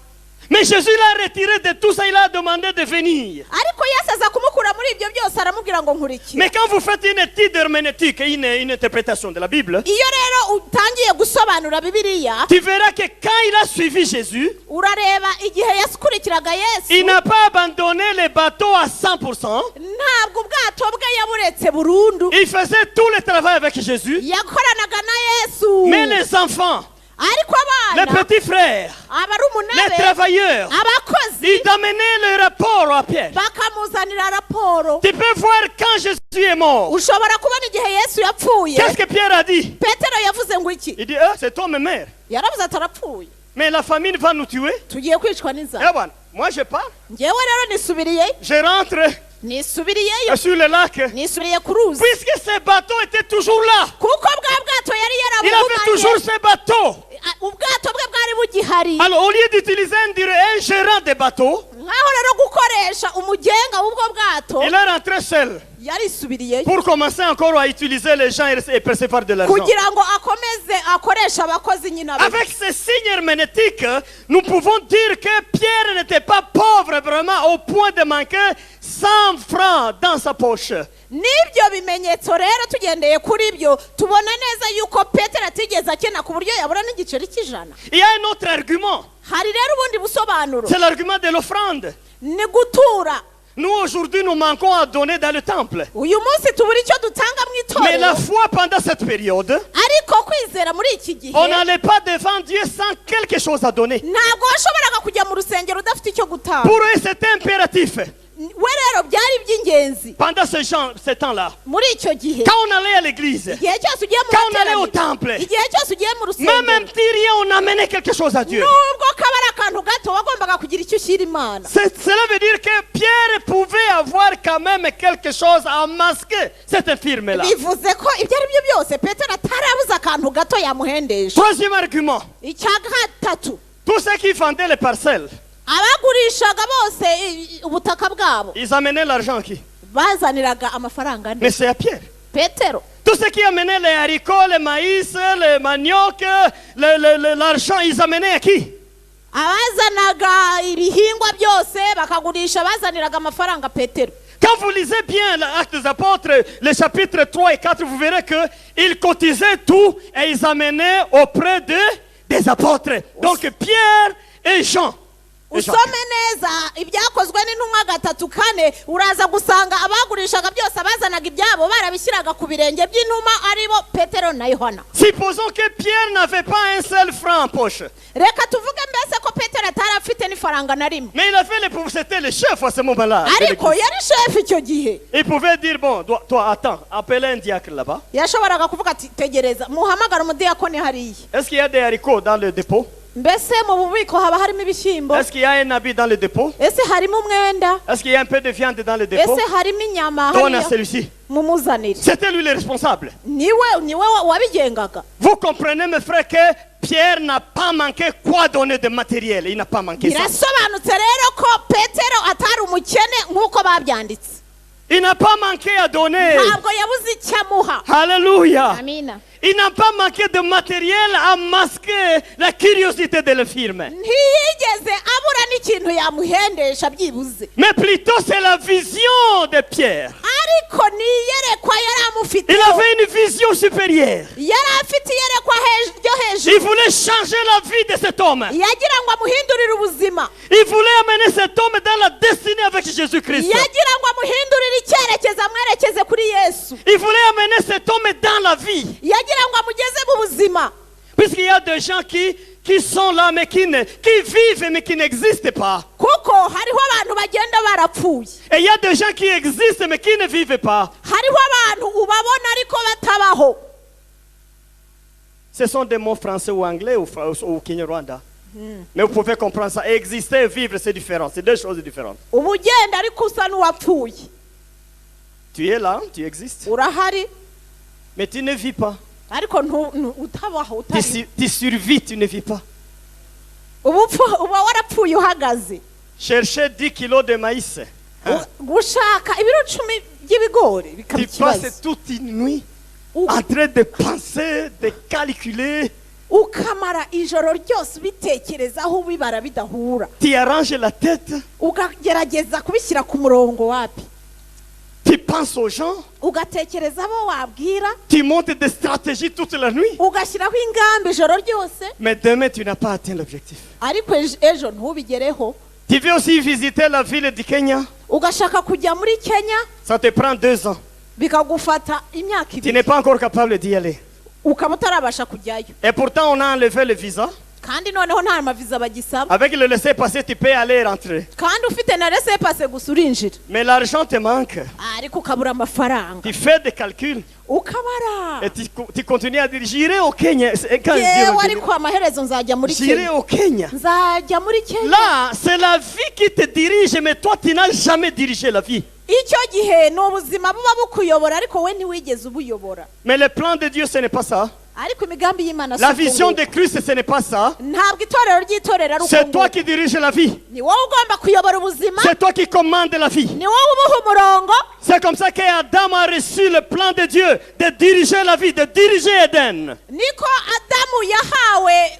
Mais Jésus l'a retiré de tout ça, il a demandé de venir. Ariko Yesu aza kumukura muri ibyo byose aramubwira ngo nkurikire. Mais quand vous faites une étude herméneutique, une interprétation de la Bible, Iyo rero utangiye gusobanura Bibiliya, tu verras que quand il a suivi Jésus, urareba igihe yakurikiraga il Yesu, n'a pas abandonné les bateaux à 100%. ntabwo ubwato bwe yaburetse burundu. Il faisait tout le travail avec Jésus. Yakoranaga na Yesu. Mais les enfants, Ariko les abana, petits frères, abarumuna les be, travailleurs, abakozi ils amenaient le rapport à Pierre. bakamuzanira raporo. Tu peux voir quand Jésus est mort. Ushobora kubona igihe Yesu yapfuye. Qu'est-ce que Pierre a dit? Petero yavuze ngo iki? Il dit, cet homme meurt. Yaravuze ati arapfuye. Mais la famine va nous tuer. Tugiye kwicwa Eh n'inzara. ben, moi je pars. Njyewe rero nisubiriye. Je rentre Nisubiriyeyo. sur le lac. Nisubiriye ku ruzi. Puisque ces bateaux étaient toujours là. Kuko bwa bwato yari Il avait toujours yarabugumanye. ces bateaux. Ubwato bwe bwari bugihari. Alors au lieu d'utiliser un gérant des bateaux, Nkaho rero gukoresha umugenga w'ubwo bwato, il est rentré seul yarisubiriyeyo. pour commencer encore à utiliser les gens et percevoir de l'argent. Kugira ngo akomeze akoresha abakozi nyine abe. Avec ces signes herméneutiques, nous pouvons dire que Pierre n'était pas pauvre vraiment au point de manquer 100 francs dans sa poche. N'ibyo bimenyetso rero tugendeye kuri byo tubona neza yuko Petero atigeze akena ku buryo yabura n'igiceri cy'ijana. Il y a un autre argument, Hari rero ubundi busobanuro, c'est l'argument de l'offrande. ni gutura. Nous aujourd'hui nous manquons à donner dans le temple. Uyu munsi tubura icyo dutanga mu Mais la itorero, foi pendant cette période, ariko kwizera muri iki gihe on n'allait pas devant Dieu sans quelque chose à donner. ntabwo washoboraga kujya mu rusengero udafite icyo gutanga. Pour eux, c'était impératif. We rero byari iby'ingenzi Pendant ce temps-là, muri icyo gihe. quand on allait à l'église, Igihe cyose ugiye mu quand on allait au materaniro, temple, igihe cyose ugiye mu même un rusengero, petit rien, on amenait quelque chose à Dieu. nubwo kaba ari akantu gato wagombaga kugira icyo ushyira Imana. Cela veut dire que Pierre pouvait avoir quand même quelque chose à masquer cette infirme-là. bivuze ko ibyo ari byo byose Petero atarabuze akantu gato yamuhendesha. Troisième argument, icya gatatu, tous ceux qui vendaient les parcelles, abagurishaga bose ubutaka bwabo ils amenaient l'argent à qui? bazaniraga amafaranga Mais nde? c'est à Pierre. Petero. Tous ceux qui amenaient les haricots, les maïs, les manioc, l'argent, ils amenaient à qui? abazanaga ibihingwa byose bakagurisha bazaniraga amafaranga Petero. Quand vous lisez bien l'Actes des Apôtres, les chapitres 3 et 4, vous verrez qu'ils cotisaient tout et ils amenaient auprès des apôtres. Donc Pierre et Jean. usome neza ibyakozwe n'intumwa 3-4 uraza gusanga abagurishaga byose abazanaga ibyabo barabishyiraga ku birenge by'intumwa aribo Petero na Yohana. Supposons que Pierre n'avait pas un seul franc en poche. Reka tuvuge mbese ko Petero atari afite n'ifaranga na rimwe, Mais il avait les pouvoirs, c'était le chef à ce moment-là. de ariko l'église. yari shefu icyo gihe. Il pouvait dire, bon, toi, attends, appelez un diacre là-bas. Yashoboraga kuvuga ati tegereza muhamagara umudiyakoni hariya. Est-ce qu'il y a des haricots dans le dépôt? Mbese mu bubiko haba harimo ibishyimbo? Est-ce qu'il y a un habit dans le dépôt? Ese harimo umwenda? Est-ce qu'il y a un peu de viande dans le dépôt? Ese harimo inyama Donne à hariya? celui-ci. Mumuzanire. C'était lui le responsable. niwe wabigengaga. Vous comprenez, mes frères, que Pierre n'a pas manqué quoi donner de matériel. Il n'a pas manqué ça. Birasobanutse rero ko Petero atari umukene nk'uko babyanditse. Il n'a pas manqué à donner. Ntabwo yabuze icyo amuha. Alléluia. Amina. Il n'a pas manqué de matériel à masquer la curiosité de l'infirme. Ntiyigeze abura n'ikintu yamuhendesha byibuze. Mais plutôt c'est la vision de Pierre. Ariko niyerekwa yari amufite. Il avait une vision supérieure. Yari afite iyerekwa ryo Il hejuru. voulait changer la vie de cet homme. Yagira ngo amuhindurire ubuzima. Il voulait amener cet homme dans la destinée avec Jésus-Christ. Yagira ngo amuhindurire icyerekezo amwerekeze kuri Yesu. Il voulait amener cet homme dans la vie. Yagira ngo amugeze mu buzima. Puisqu'il y a des gens qui sont là mais qui vivent mais qui n'existent pas. Kuko hariho abantu bagenda barapfuye. Et il y a des gens qui existent mais qui ne vivent pas. Hariho abantu ubabona ariko batabaho. Ce sont des mots français ou anglais ou Kinyarwanda. Mais vous pouvez comprendre ça. Exister et vivre, c'est différent. C'est deux choses différentes. Ubugenda ariko usa n'uwapfuye. Tu es là, tu existes. Urahari Mais tu ne vis pas. ariko utabaho utari. Tu survis, tu ne vis pas. Uba warapfuye uhagaze. Chercher 10 kilos de maïs. Gushaka ibiro 10 by'ibigori bikaba Tu passes ikibazo. toute une nuit en train de penser, de calculer. Ukamara ijoro ryose ubitekerezaho ubibara bidahura. Tu arranges la tête. Ukagerageza kubishyira ku murongo wapi. Tu penses aux gens. Ugatekereza abo wabwira. Tu montes des stratégies toute la nuit. Ugashyiraho ingamba ijoro ryose. Mais demain, tu n'as pas atteint l'objectif. Ariko ejo ntubigereho. Tu veux aussi visiter la ville du Kenya. Ugashaka kujya muri Kenya. Ça te prend 2 ans. Bikagufata imyaka Tu ibiri. n'es pas encore capable d'y aller. Ukaba utarabasha kujyayo. Et pourtant, on a enlevé le visa. Kandi noneho nta maviza bagisaba. Avec le laissez-passer, tu peux aller et rentrer. Kandi ufite na laissez-passer gusa urinjira. Mais l'argent te manque. Ariko ukabura amafaranga. Tu fais des calculs. Ukabara. Et tu continues à dire, j'irai au Kenya. Quand Yewe ariko amaherezo nzajya muri j'irai Kenya. au Kenya. Nzajya muri Kenya. Là, c'est la vie qui te dirige, mais toi, tu n'as jamais dirigé la vie. Icyo gihe ni ubuzima buba bukuyobora ariko we ntiwigeze ubuyobora. Mais le plan de Dieu, ce n'est pas ça. Ariko imigambi y'Imana La vision de Christ, ce n'est pas ça. ntabwo itorero ry'itorero ari C'est uko toi qui diriges la vie. ni wowe ugomba kuyobora ubuzima. C'est toi qui commandes la vie. Ni wowe ubuha umurongo. C'est comme ça qu'Adam a reçu le plan de Dieu de diriger la vie, de diriger Éden. Niko Adamu yahawe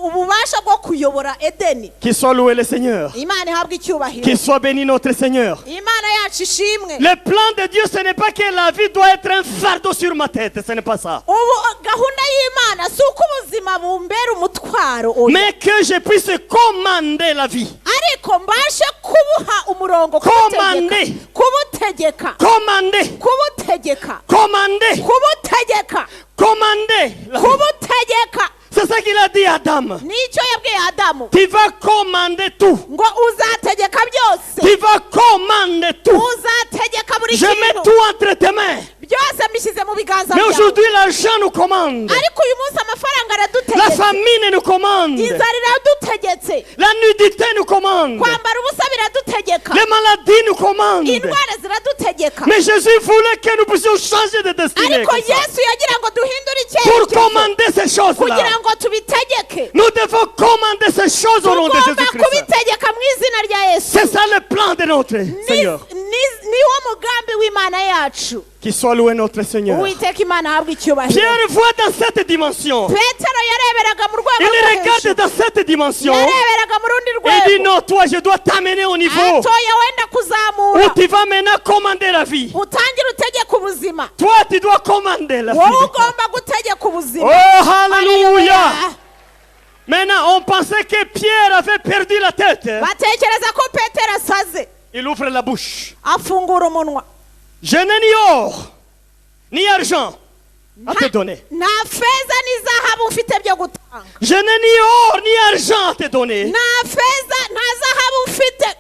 ububasha bwo kuyobora Edeni. Qu'il soit loué le Seigneur. Imana ihabwe icyubahiro. Qu'il soit béni notre Seigneur. Imana yacu ishimwe. Le plan de Dieu, ce n'est pas que la vie doit être un fardeau sur ma tête. Ce n'est pas ça. Ubu gahunda y'Imana si uko ubuzima bumbera umutwaro oya. Mais que je puisse commander la vie. Ariko mbashe kubuha umurongo Commander. kubutegeka. Commander. Kubutegeka. Commander. Kubutegeka. Commander. Kubutegeka. C'est ce qu'il a dit à Adam. nicyo yabwiye adamu Tu vas commander tout. ngo uzategeka byose Tu vas commander tout. uzategeka buri Je mets kintu tout entre tes mains. byose mbishyize mu biganza Mais byawe aujourd'hui, l'argent nous commande. ariko uyu munsi amafaranga La aradutegetse famine nous commande. inzara iradutegetse La nudité nous commande. kwambara ubusa biradutegeka Les maladies nous commandent. indwara ziradutegeka Mais Jésus voulait que nous puissions changer de destinée. ariko comme ça. yesu yagira ngo duhindure Pour icyerekezo commander ces choses-là, kugira ngo tubitegeke nous devons commander ces choses au nom de tugomba Jésus-Christ. kubitegeka mu izina rya yesu C'est ça le plan de notre Seigneur. niwo mugambi w'imana yacu Qu'il soit loué notre Seigneur. uwiteka imana ahabwa icyubahiro Pierre voit dans cette dimension. petero yareberaga mu rwego Il rwo regarde hejuru dans cette dimension. yareberaga mu rundi Il dit rwego non, toi, je dois t'amener au niveau atoya wenda où kuzamura tu vas maintenant commander la vie. utangire utegeka ubuzima Toi, tu dois commander la vie. wowe ugomba gutegeka ubuzima Oh, hallelujah. Maintenant, on pensait que Pierre avait perdu la tête. batekereza ko petero asaze Il ouvre la bouche. afungura umunwa Je n'ai ni or, ni argent à te donner. nta feza n'izahabu mfite byo gutanga Je n'ai ni or, ni argent à te donner. nta feza nta zahabu mfite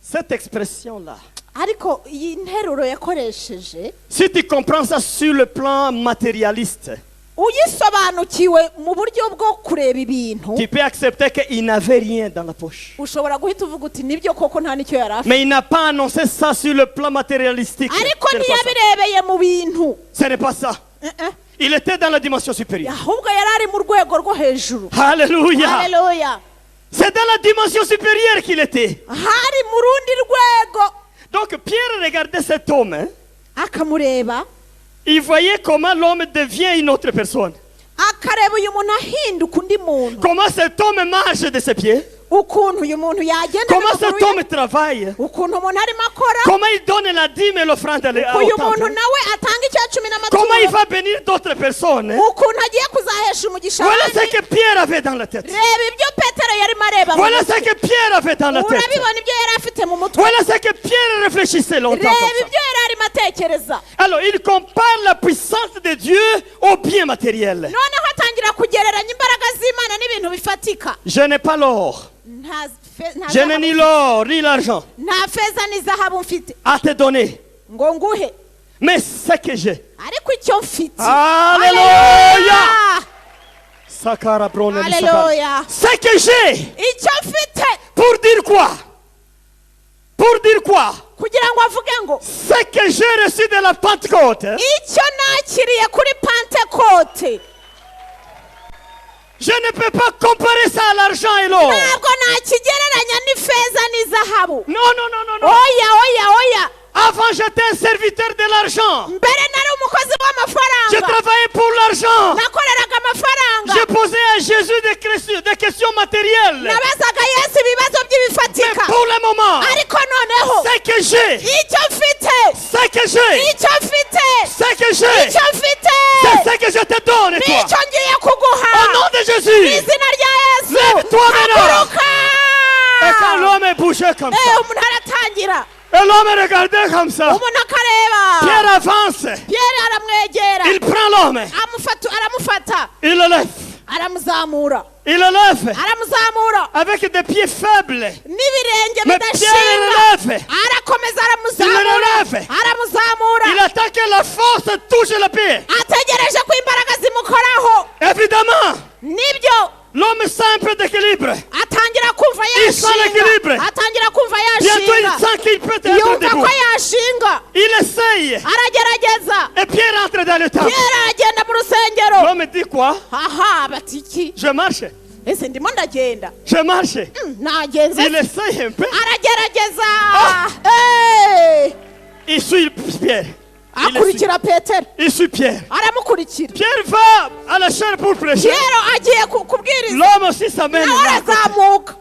Cette expression-là, ariko iyi nteruro yakoresheje si tu comprends ça sur le plan matérialiste, uyisobanukiwe mu buryo bwo kureba ibintu tu peux accepter qu'il n'avait rien dans la poche. ushobora guhita uvuga uti nibyo koko nta n'icyo yari afite Mais il n'a pas annoncé ça sur le plan matérialistique. ariko Ce n'est pas ça. ntiyabirebeye mu bintu Ce n'est pas ça. Il était dans la dimension supérieure. ahubwo yari ari mu rwego rwo hejuru Alléluia. haleluya C'est dans la dimension supérieure qu'il était. hari mu rundi rwego Donc Pierre regardait cet homme. Hein. akamureba Il voyait comment l'homme devient une autre personne. akareba uyu muntu ahinduka undi muntu Comment cet homme marche de ses pieds. ukuntu uyu muntu yagenda Comment n'amaguru cet ye, homme travaille. ukuntu umuntu arimo akora Comment il donne la dîme et l'offrande au uyu muntu temple. nawe atanga icya cumi Comment il n'amaturo va bénir d'autres personnes. Hein. ukuntu agiye kuzahesha umugisha Voilà ce abandi que Pierre avait dans la tête. reba ibyo petero yarimo areba mu Voilà mutwe. ce que Pierre avait dans la tête. urabibona ibyo yari afite mu mutwe Voilà ce que Pierre réfléchissait longtemps reba comme ça. ibyo yari arimo atekereza Alors il compare la puissance de Dieu au bien matériel. noneho atangira kugereranya imbaraga z'imana n'ibintu bifatika Je n'ai pas l'or. nta Je n'ai ni l'or ni l'argent nta feza n'izahabu mfite à te donner. ngo nguhe Mais ce que j'ai. ariko icyo mfite Alléluia. Sakara brone ni sakara. Alléluia. Ce que j'ai. icyo mfite Pour dire quoi? Pour dire quoi? kugira ngo avuge ngo Ce que j'ai reçu de la Pentecôte. icyo nakiriye kuri pantekote Je ne peux pas comparer ça à l'argent et l'or. ntabwo nakigereranya n'ifeza n'izahabu Non, non, non, non, non. oya Avant, j'étais un serviteur de l'argent. mbere nari umukozi Je w'amafaranga travaillais pour l'argent. nakoreraga amafaranga Je posais à Jésus des questions matérielles. nabazaga yesu ibibazo Mais by'ibifatika pour le moment, ariko noneho ce que j'ai, icyo mfite ce que j'ai, icyo mfite ce que j'ai, icyo mfite c'est ce que je te donne, toi. nicyo ngiye kuguha Au nom de mu Jésus. izina rya yesu Lève-toi maintenant. haguruka Et quand l'homme bougeait comme ça, umuntu aratangira et l'homme regardait comme ça, umuntu akareba Pierre avance. Pierre aramwegera Il prend l'homme, aramufata il le lève, aramuzamura il le lève aramuzamura avec des pieds faibles. n'ibirenge Mais Pierre bidashinga le lève. arakomeza Il le relève. Il aramuzamura attend que la force touche le pied. ategereje ko imbaraga zimukoraho Évidemment, nibyo l'homme sent un peu d'équilibre. atangira kumva Il sent l'équilibre. yashinga atangira kumva Bientôt, il yashinga sent qu'il peut être yumva debout. ko yashinga Il essaye. aragerageza Et Pierre entre dans le temple. Pierre aragenda mu rusengero L'homme dit quoi? aha bati iki Je marche. ese ndimo ndagenda Je marche. nagenze Il essaye un peu. aragerageza Ah. Eh, Il suit Pierre. akurikira petero Il suit Pierre. aramukurikira Pierre va à la chaire pour prêcher. Pierre agiye kubwiriza L'homme aussi s'amène nawe là. arazamuka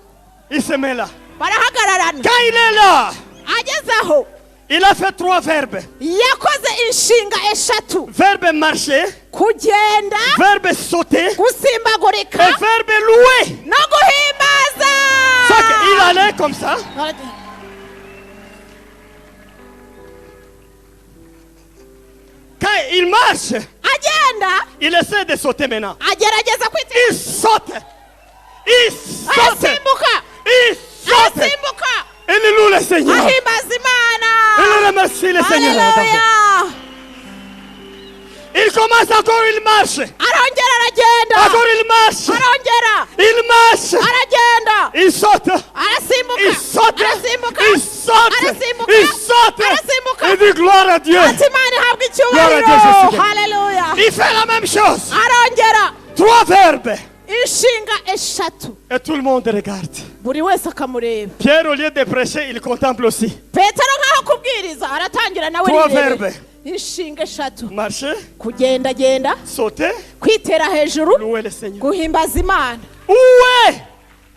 Il se met là. barahagararana Quand il est là, ageze aho il a fait 3 verbes. yakoze inshinga eshatu Verbe marcher, kugenda verbe sauter et gusimbagurika verbe louer. no guhimbaza Ça qu'il allait comme ça. Quand il marche, agenda il essaie de sauter maintenant. agerageza kwitera Il saute. Il saute. arasimbuka Il saute. arasimbuka Il loue le Seigneur. ahimbaza imana Il remercie le Seigneur. Haleluya. Il commence encore, il marche. arongera aragenda Encore il marche. arongera Il marche. aragenda Il saute. arasimbuka Il saute. arasimbuka Il saute. arasimbuka Il saute. arasimbuka Il dit gloire à Dieu. ati imana ihabwa Gloire à Dieu, icyubahiro Jésus. haleluya Il fait la même chose. arongera 3 verbes. inshinga eshatu Et tout le monde regarde. buri wese akamureba Pierre, au lieu de prêcher, il contemple aussi. petero nk'aho kubwiriza aratangira nawe 3 rirebe. verbes. inshinga eshatu Marcher, kugendagenda sauter, kwitera hejuru louer le Seigneur. guhimbaza imana Où est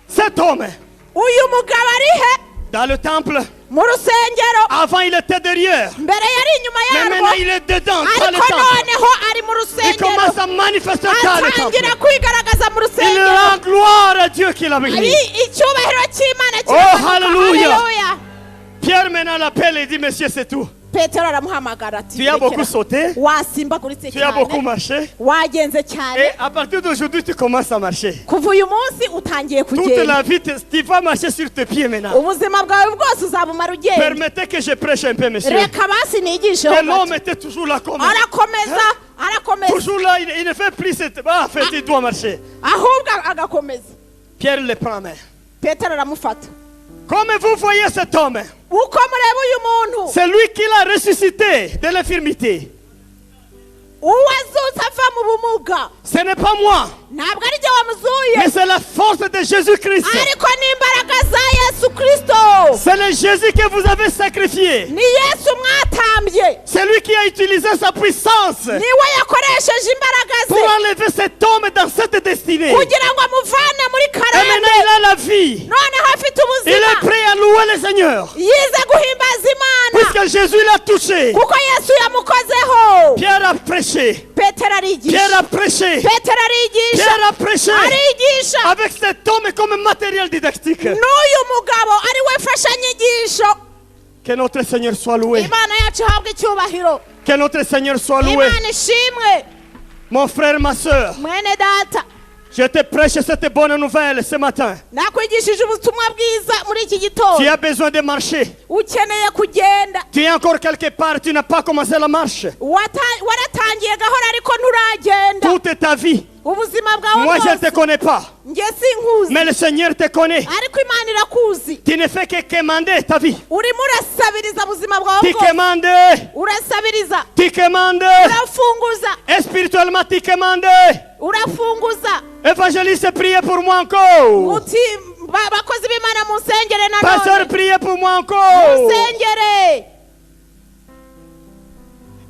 cet homme? uyu mugabo ari he Dans le temple. mu rusengero Avant, il était derrière. mbere yari inyuma Mais yarwo maintenant, il est dedans, dans le ariko temple. noneho ari mu Il commence rusengero à manifester dans le temple. atangira kwigaragaza mu Il rusengero rend gloire à Dieu qui l'a ari béni. icyubahiro cy'imana Oh, kiramanuka. hallelujah. Hallelujah. Pierre maintenant l'appelle et dit, monsieur, c'est tout. petero aramuhamagara ati Tu as beaucoup "Rekera." sauté, wasimbaguritse tu as beaucoup cyane marché. wagenze Et cyane à partir d'aujourd'hui, tu commences à marcher. kuva uyu munsi utangiye Toute kugenda la vie, tu vas marcher sur tes pieds maintenant. ubuzima bwawe bwose uzabumara ugenda Permettez que je prêche un peu, monsieur. reka basi nigisheho Et l'homme gato. était toujours là comme arakomeza arakomeza toujours là, il ne fait plus cette... Ah, en fait, il doit marcher. ahubwo agakomeza Pierre le prend en main. petero aramufata Comme vous voyez cet homme, uko mureba uyu muntu c'est lui qui l'a ressuscité de l'infirmité. uwazutse ava mu bumuga Ce n'est pas moi, ntabwo ari jye wamuzuye mais c'est la force de Jésus-Christ. ariko n'imbaraga za yesu kristo C'est le Jésus que vous avez sacrifié. ni yesu mwatambye C'est lui qui a utilisé sa puissance niwe yakoresheje imbaraga pour ze enlever cet homme dans cette destinée. Et kugira ngo amuvane muri maintenant, karande il a la vie. noneho afite Il est ubuzima prêt à louer le Seigneur. yize guhimbaza imana Puisque Jésus l'a touché. kuko yesu yamukozeho Pierre a prêché. petero arigisha Pierre a prêché. petero arigisha Pierre a prêché. arigisha Avec cet homme comme matériel didactique. n'uyu mugabo ari we mfashanyigisho Que notre Seigneur soit loué. imana yacu ihabwa icyubahiro Que notre Seigneur soit loué. imana ishimwe Mon frère, ma soeur, mwene data je te prêche cette bonne nouvelle ce matin. nakwigishije ubutumwa bwiza muri iki Tu gitondo as besoin de marcher. ukeneye kugenda Tu es encore quelque part, tu n'as pas commencé la marche. waratangiye gahora ariko nturagenda Toute ta vie. ubuzima bwawe Moi, je ne te bwose connais pas. njye sinkuzi Mais le Seigneur te connaît. ariko imana irakuzi Tu ne fais que commander ta vie. urimo urasabiriza ubuzima bwawe Tu bwose commandes. urasabiriza Tu commandes. urafunguza Spirituellement, tu commandes. urafunguza Évangéliste, priez pour moi encore. uti bakozi b'imana munsengere Pasteur, nanone priez pour moi encore. munsengere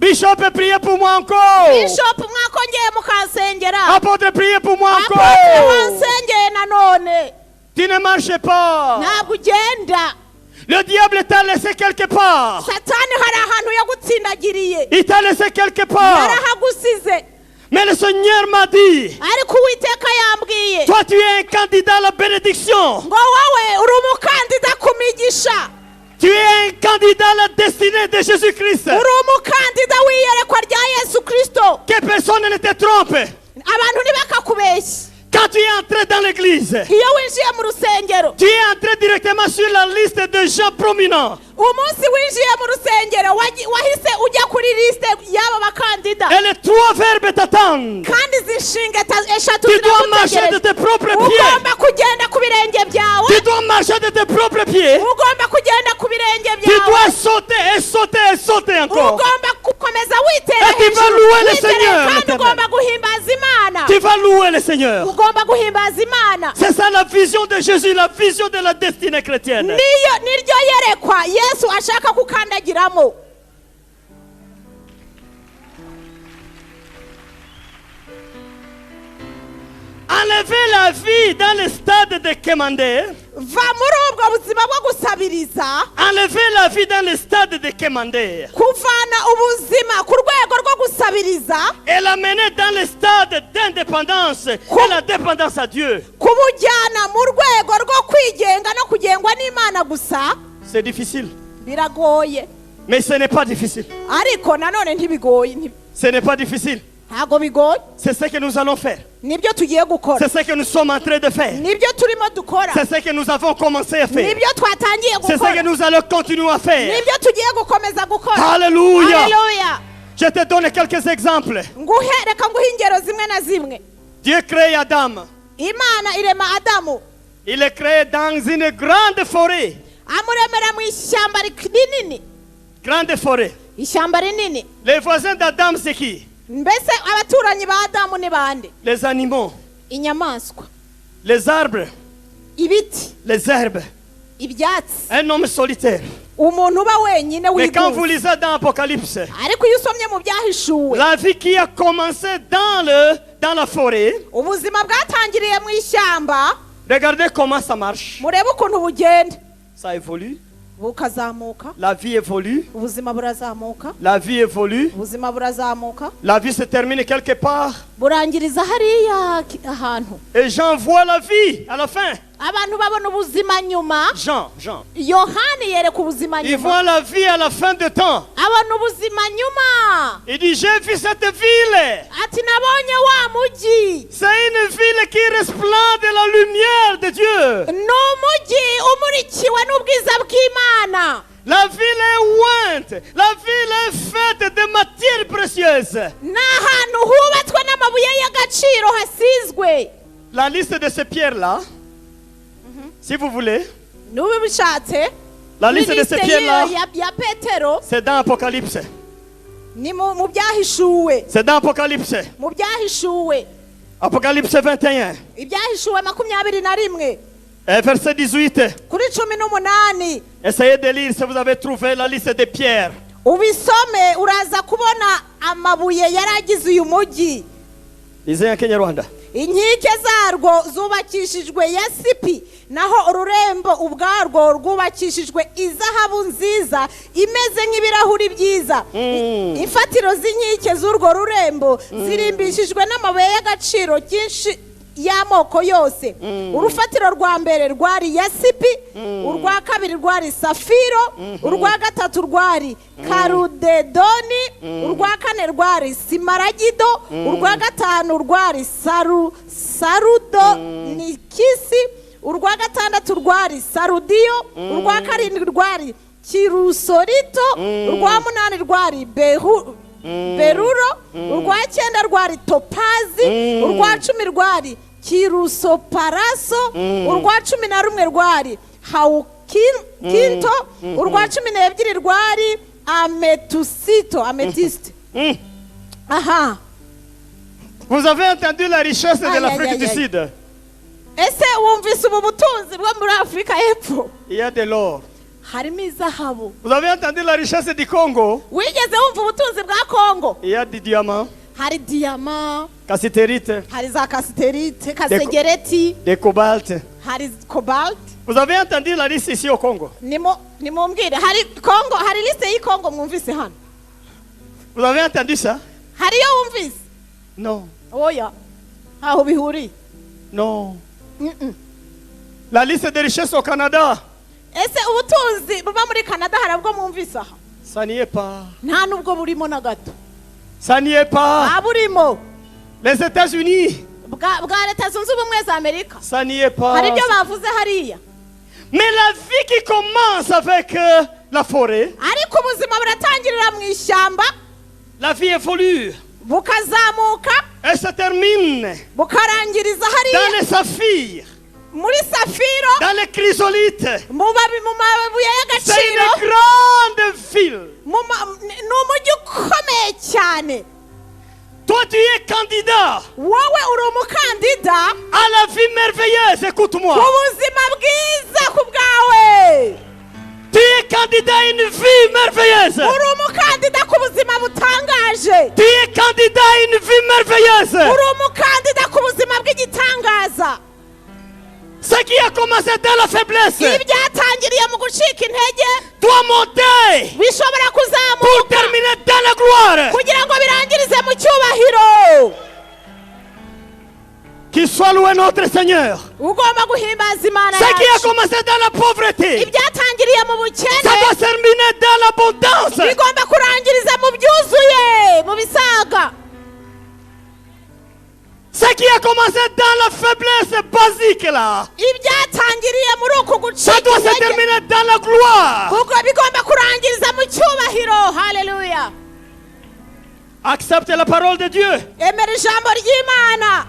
Bishop, priez pour moi encore. bishop mwakongeye mukansengera Apôtre, priez pour moi apotre encore. wansengeye nanone Tu ne marches pas. ntabwo ugenda Le diable t'a laissé quelque part. satani hari ahantu yagutsindagiriye Il t'a laissé quelque part. yarahagusize Mais le Seigneur m'a dit, ariko uwiteka yambwiye toi tu es un candidat à la bénédiction. ngo wowe uri umukandida ku migisha Tu es un candidat à la destinée de Jésus-Christ. uri umukandida w'iyerekwa rya yesu kristo Que personne ne te trompe. abantu ntibakakubeshye Quand tu es entré dans l'église, iyo winjiye mu rusengero tu es entré directement sur la liste de gens prominents. umunsi winjiye mu rusengero wahise ujya kuri lisite y'aba bakandida Et les 3 verbes t'attendent. kandi izi nshinga eshatu Tu dois marcher de tes propres pieds. ugomba kugenda ku birenge byawe Tu dois marcher de tes propres pieds. ugomba kugenda ku birenge Tu byawe dois sauter et sauter et sauter encore. ugomba gukomeza witera Et tu vas louer le witereye Seigneur, kandi l'Éternel. ugomba guhimbaza imana Tu vas louer le Seigneur. ugomba guhimbaza imana C'est ça la vision de Jésus, la vision de la destinée chrétienne. niryo yerekwa yesu ashaka gukandagiramo Enlever la vie dans le stade de commander. va muri ubwo buzima bwo gusabiriza Enlever la vie dans le stade de commander. kuvana ubuzima ku rwego rwo gusabiriza Et l'amener dans le stade d'indépendance et la dépendance à Dieu. kubujyana mu rwego rwo kwigenga no kugengwa n'imana gusa C'est difficile. biragoye Mais ce n'est pas difficile. ariko nanone ntibigoye Ce n'est pas difficile. ntabwo bigoye C'est ce que nous allons faire. nibyo tugiye gukora C'est ce que nous sommes en train de faire. nibyo turimo dukora C'est ce que nous avons commencé à faire. nibyo twatangiye C'est ce que gukora nous allons continuer à faire. nibyo tugiye gukomeza gukora Alléluia. Haleluya. Je te donne quelques exemples. Reka nguhe ingero zimwe na zimwe. Dieu crée Adam. Imana irema Adamu Il est créé dans une grande forêt. amuremera mu ishyamba rinini. Grande forêt. Ishyamba rinini. Les voisins d'Adam, c'est qui? Mbese abaturanyi ba Adamu ni bande? Les animaux, Inyamaswa, les arbres, ibiti, les herbes. ibyatsi, Un homme solitaire. umuntu uba wenyine Mais quand vous wigunze. lisez dans Apocalypse, Ariko iyo usomye mu byahishuwe la vie qui a commencé dans la forêt, ubuzima bwatangiriye mu ishyamba, regardez comment ça marche. murebe ukuntu bugenda Ça évolue, bukazamuka, la vie évolue, ubuzima burazamuka, la vie évolue, ubuzima burazamuka, la vie se termine quelque part. burangiriza hariya ahantu Et Jean voit la vie à la fin. abantu babona ubuzima nyuma. Jean. Yohani yereka ubuzima Il nyuma, voit la vie à la fin de temps. abona ubuzima nyuma. Il dit, j'ai vu cette ville. Ati nabonye wa mujyi, C'est une ville qui resplendit de la lumière de Dieu. ni umujyi umurikiwe n'ubwiza bw'Imana. La ville est ointe. La ville est faite de matières précieuses. Ni ahantu hubatswe n'amabuye y'agaciro hasizwe. La liste de ces pierres-là, si vous voulez, N'ubu bishatse la liste de ces pierres-là, ya Petero c'est dans Apocalypse. ni mu byahishuwe, C'est dans Apocalypse. mu byahishuwe, Apocalypse 21, ibyahishuwe 21 verset 18. kuri 18. Essayez de lire si vous avez trouvé la liste des pierres. Ubisome uraza kubona amabuye yaragize uyu mujyi. Lisez en Kenya-Rwanda. Inkike zarwo zubakishijwe yasipi, naho ururembo ubwarwo rwubakishijwe izahabu nziza imeze nk'ibirahuri byiza. Imfatiro z'inkike z'urwo rurembo zirimbishijwe n'amabuye y'agaciro cyinshi y'amoko yose. Urufatiro rwa mbere rwari yasipi, urwa kabiri rwari safiro, urwa gatatu rwari karudedoni, urwa kane rwari simaragido, urwa gatanu rwari sarudo nikisi, urwa gatandatu rwari sarudiyo, urwa karindwi rwari kirusorito, urwa munani rwari beruro, urwa cyenda rwari topazi, urwa cumi rwari kirusoparaso, urwa 11 rwari hawukinto, urwa 12 rwari ametiste. Aha. Vous avez entendu la richesse de Aïe, l'Afrique aïe, du aïe. Sud? Ese wumvise ubu butunzi bwo muri Afurika y'Epfo? Il y a de l'or. Harimo izahabu. Vous avez entendu la richesse du Congo? Wigeze wumva ubutunzi bwa Kongo? Il y a du diamant, Hari diyama, cassiterite, hari za kasiterite, kasegereti, des cobalt. hari cobalt. Vous avez entendu la liste ici au Congo? Nimumbwire, hari Kongo, hari liste y'Kongo mwumvise hano? Vous avez entendu ça? Hari yo wumvise? Non. Oya. Aho bihuri. Non. La liste des richesses au Canada? Ese ubutunzi buba muri Canada harabwo mwumvise aha? Ça n'y est pas. Nta nubwo burimo na gato. Ça n'y est pas. Aburimo. Les États-Unis? Bwa Leta Zunze Ubumwe za Amerika. Ça n'y est pas. Hari ibyo bavuze hariya. Mais la vie qui commence avec la forêt, Ariko ubuzima buratangirira mu ishyamba, la vie évolue bukazamuka, et se termine bukarangiriza dans hariya les saphirs, muri safiro, dans les chrysolites. mu mabuye C'est y'agaciro, une grande ville. ni umujyi ukomeye cyane. Toi, tu es candidat Wowe uri umukandida à la vie merveilleuse. Écoute-moi. ku buzima bwiza ku bwawe. Tu es candidat à une vie merveilleuse. Uri umukandida ku buzima butangaje. Tu es candidat à une vie merveilleuse. Uri umukandida ku buzima bw'igitangaza. Ce qui a commencé dans la faiblesse Ibyatangiriye mu gucika intege doit monter bishobora pour kuzamuka terminer dans la gloire. kugira ngo birangirize mu cyubahiro. Qu'il soit loué notre Seigneur. Ugomba guhimbaza Imana Ce qui a yacu. commencé dans la pauvreté Ibyatangiriye byatangiriye mu bukene ça doit se terminer dans l'abondance. bigomba kurangiriza mu byuzuye mu bisaga. Ce qui a commencé dans la faiblesse basique là, ibyatangiriye muri uku ça gucika doit se intege terminer dans la gloire. ubwo bigomba kurangiriza mu cyubahiro. Haleluya. Acceptez la parole de Dieu. emera ijambo ry'Imana.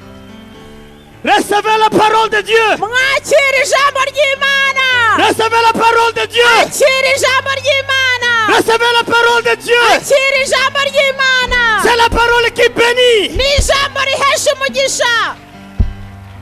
Recevez la parole de Dieu. mwakira ijambo ry'Imana. Recevez la parole de Dieu. akira ijambo ry'Imana. Recevez la parole de Dieu. akira ijambo ry'Imana. C'est la parole qui bénit. ni ijambo rihesha umugisha.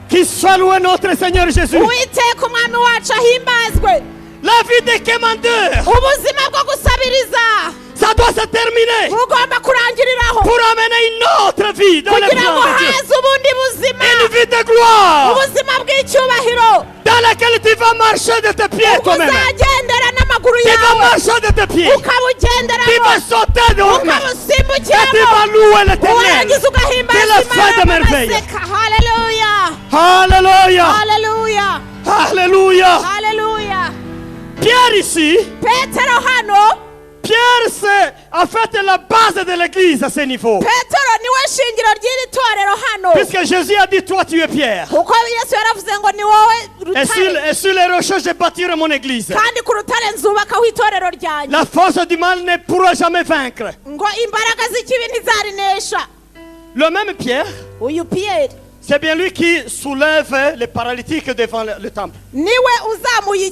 Qui soit loué notre Seigneur Jésus. uwiteka umwami wacu ahimbazwe. La vie des commandeurs, ubuzima bwo gusabiriza ça doit se terminer bugomba kurangiriraho pour amener une autre vie dans le kugira ngo plan de Dieu. haze ubundi buzima, Une vie de gloire ubuzima bw'icyubahiro dans laquelle tu vas marcher de tes pieds toi-même. uzagendera n'amaguru Tu vas yawe marcher de tes pieds. Tu ukabugenderamo vas sauter dehors. Et tu ukabusimbukiramo vas louer l'Éternel. warangiza ugahimbaza C'est la fin de Imana merveille. ugaseka. Haleluya, Alléluia. haleluya, Alléluia. haleluya. Pierre ici, Petero hano, Pierre c'est en fait la base de l'église à ce niveau. Petero niwe shingiro ry'iri torero hano, Puisque Jésus a dit, toi tu es Pierre. kuko Yesu yaravuze ngo ni wowe rutare, Et sur les rochers je bâtirai mon église. kandi ku rutare nzubakaho itorero ryanjye, La force du mal ne pourra jamais vaincre. ngo imbaraga z'ikibi ntizarinesha. Le même Pierre, uyu Pierre c'est bien lui qui soulève les paralytiques devant le temple. niwe uzamuye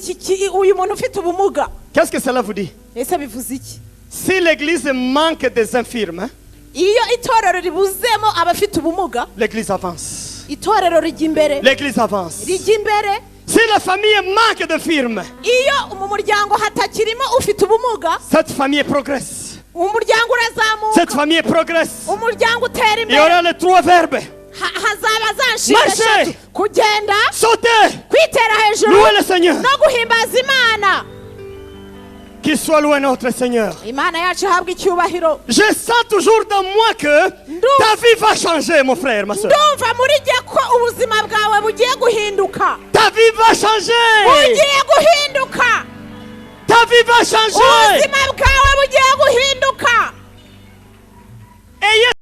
uyu muntu ufite ubumuga. Qu'est-ce que cela vous dit? ese bivuze iki? Si l'église manque des infirmes, iyo itorero ribuzemo abafite ubumuga, l'église avance. itorero rijya imbere, L'église avance. rijya imbere. Si la famille manque d'infirmes, iyo mu muryango hatakirimo ufite ubumuga, cette famille progresse. umuryango urazamuka, Cette famille progresse. umuryango utera Il y aura imbere. les trois verbes. hazaba za nshinga Marcher. eshatu: kugenda, Sauter, kwitera hejuru, louer le Seigneur. no guhimbaza Imana. Qu'il soit loué notre Seigneur. Imana yacu ihabwa icyubahiro. Je sens toujours dans moi que ta vie va changer, mon frère, ma soeur. ndumva muri jye ko ubuzima bwawe bugiye guhinduka, Ta vie va changer. bugiye guhinduka, Ta vie va changer. ubuzima bwawe bugiye guhinduka. Ayez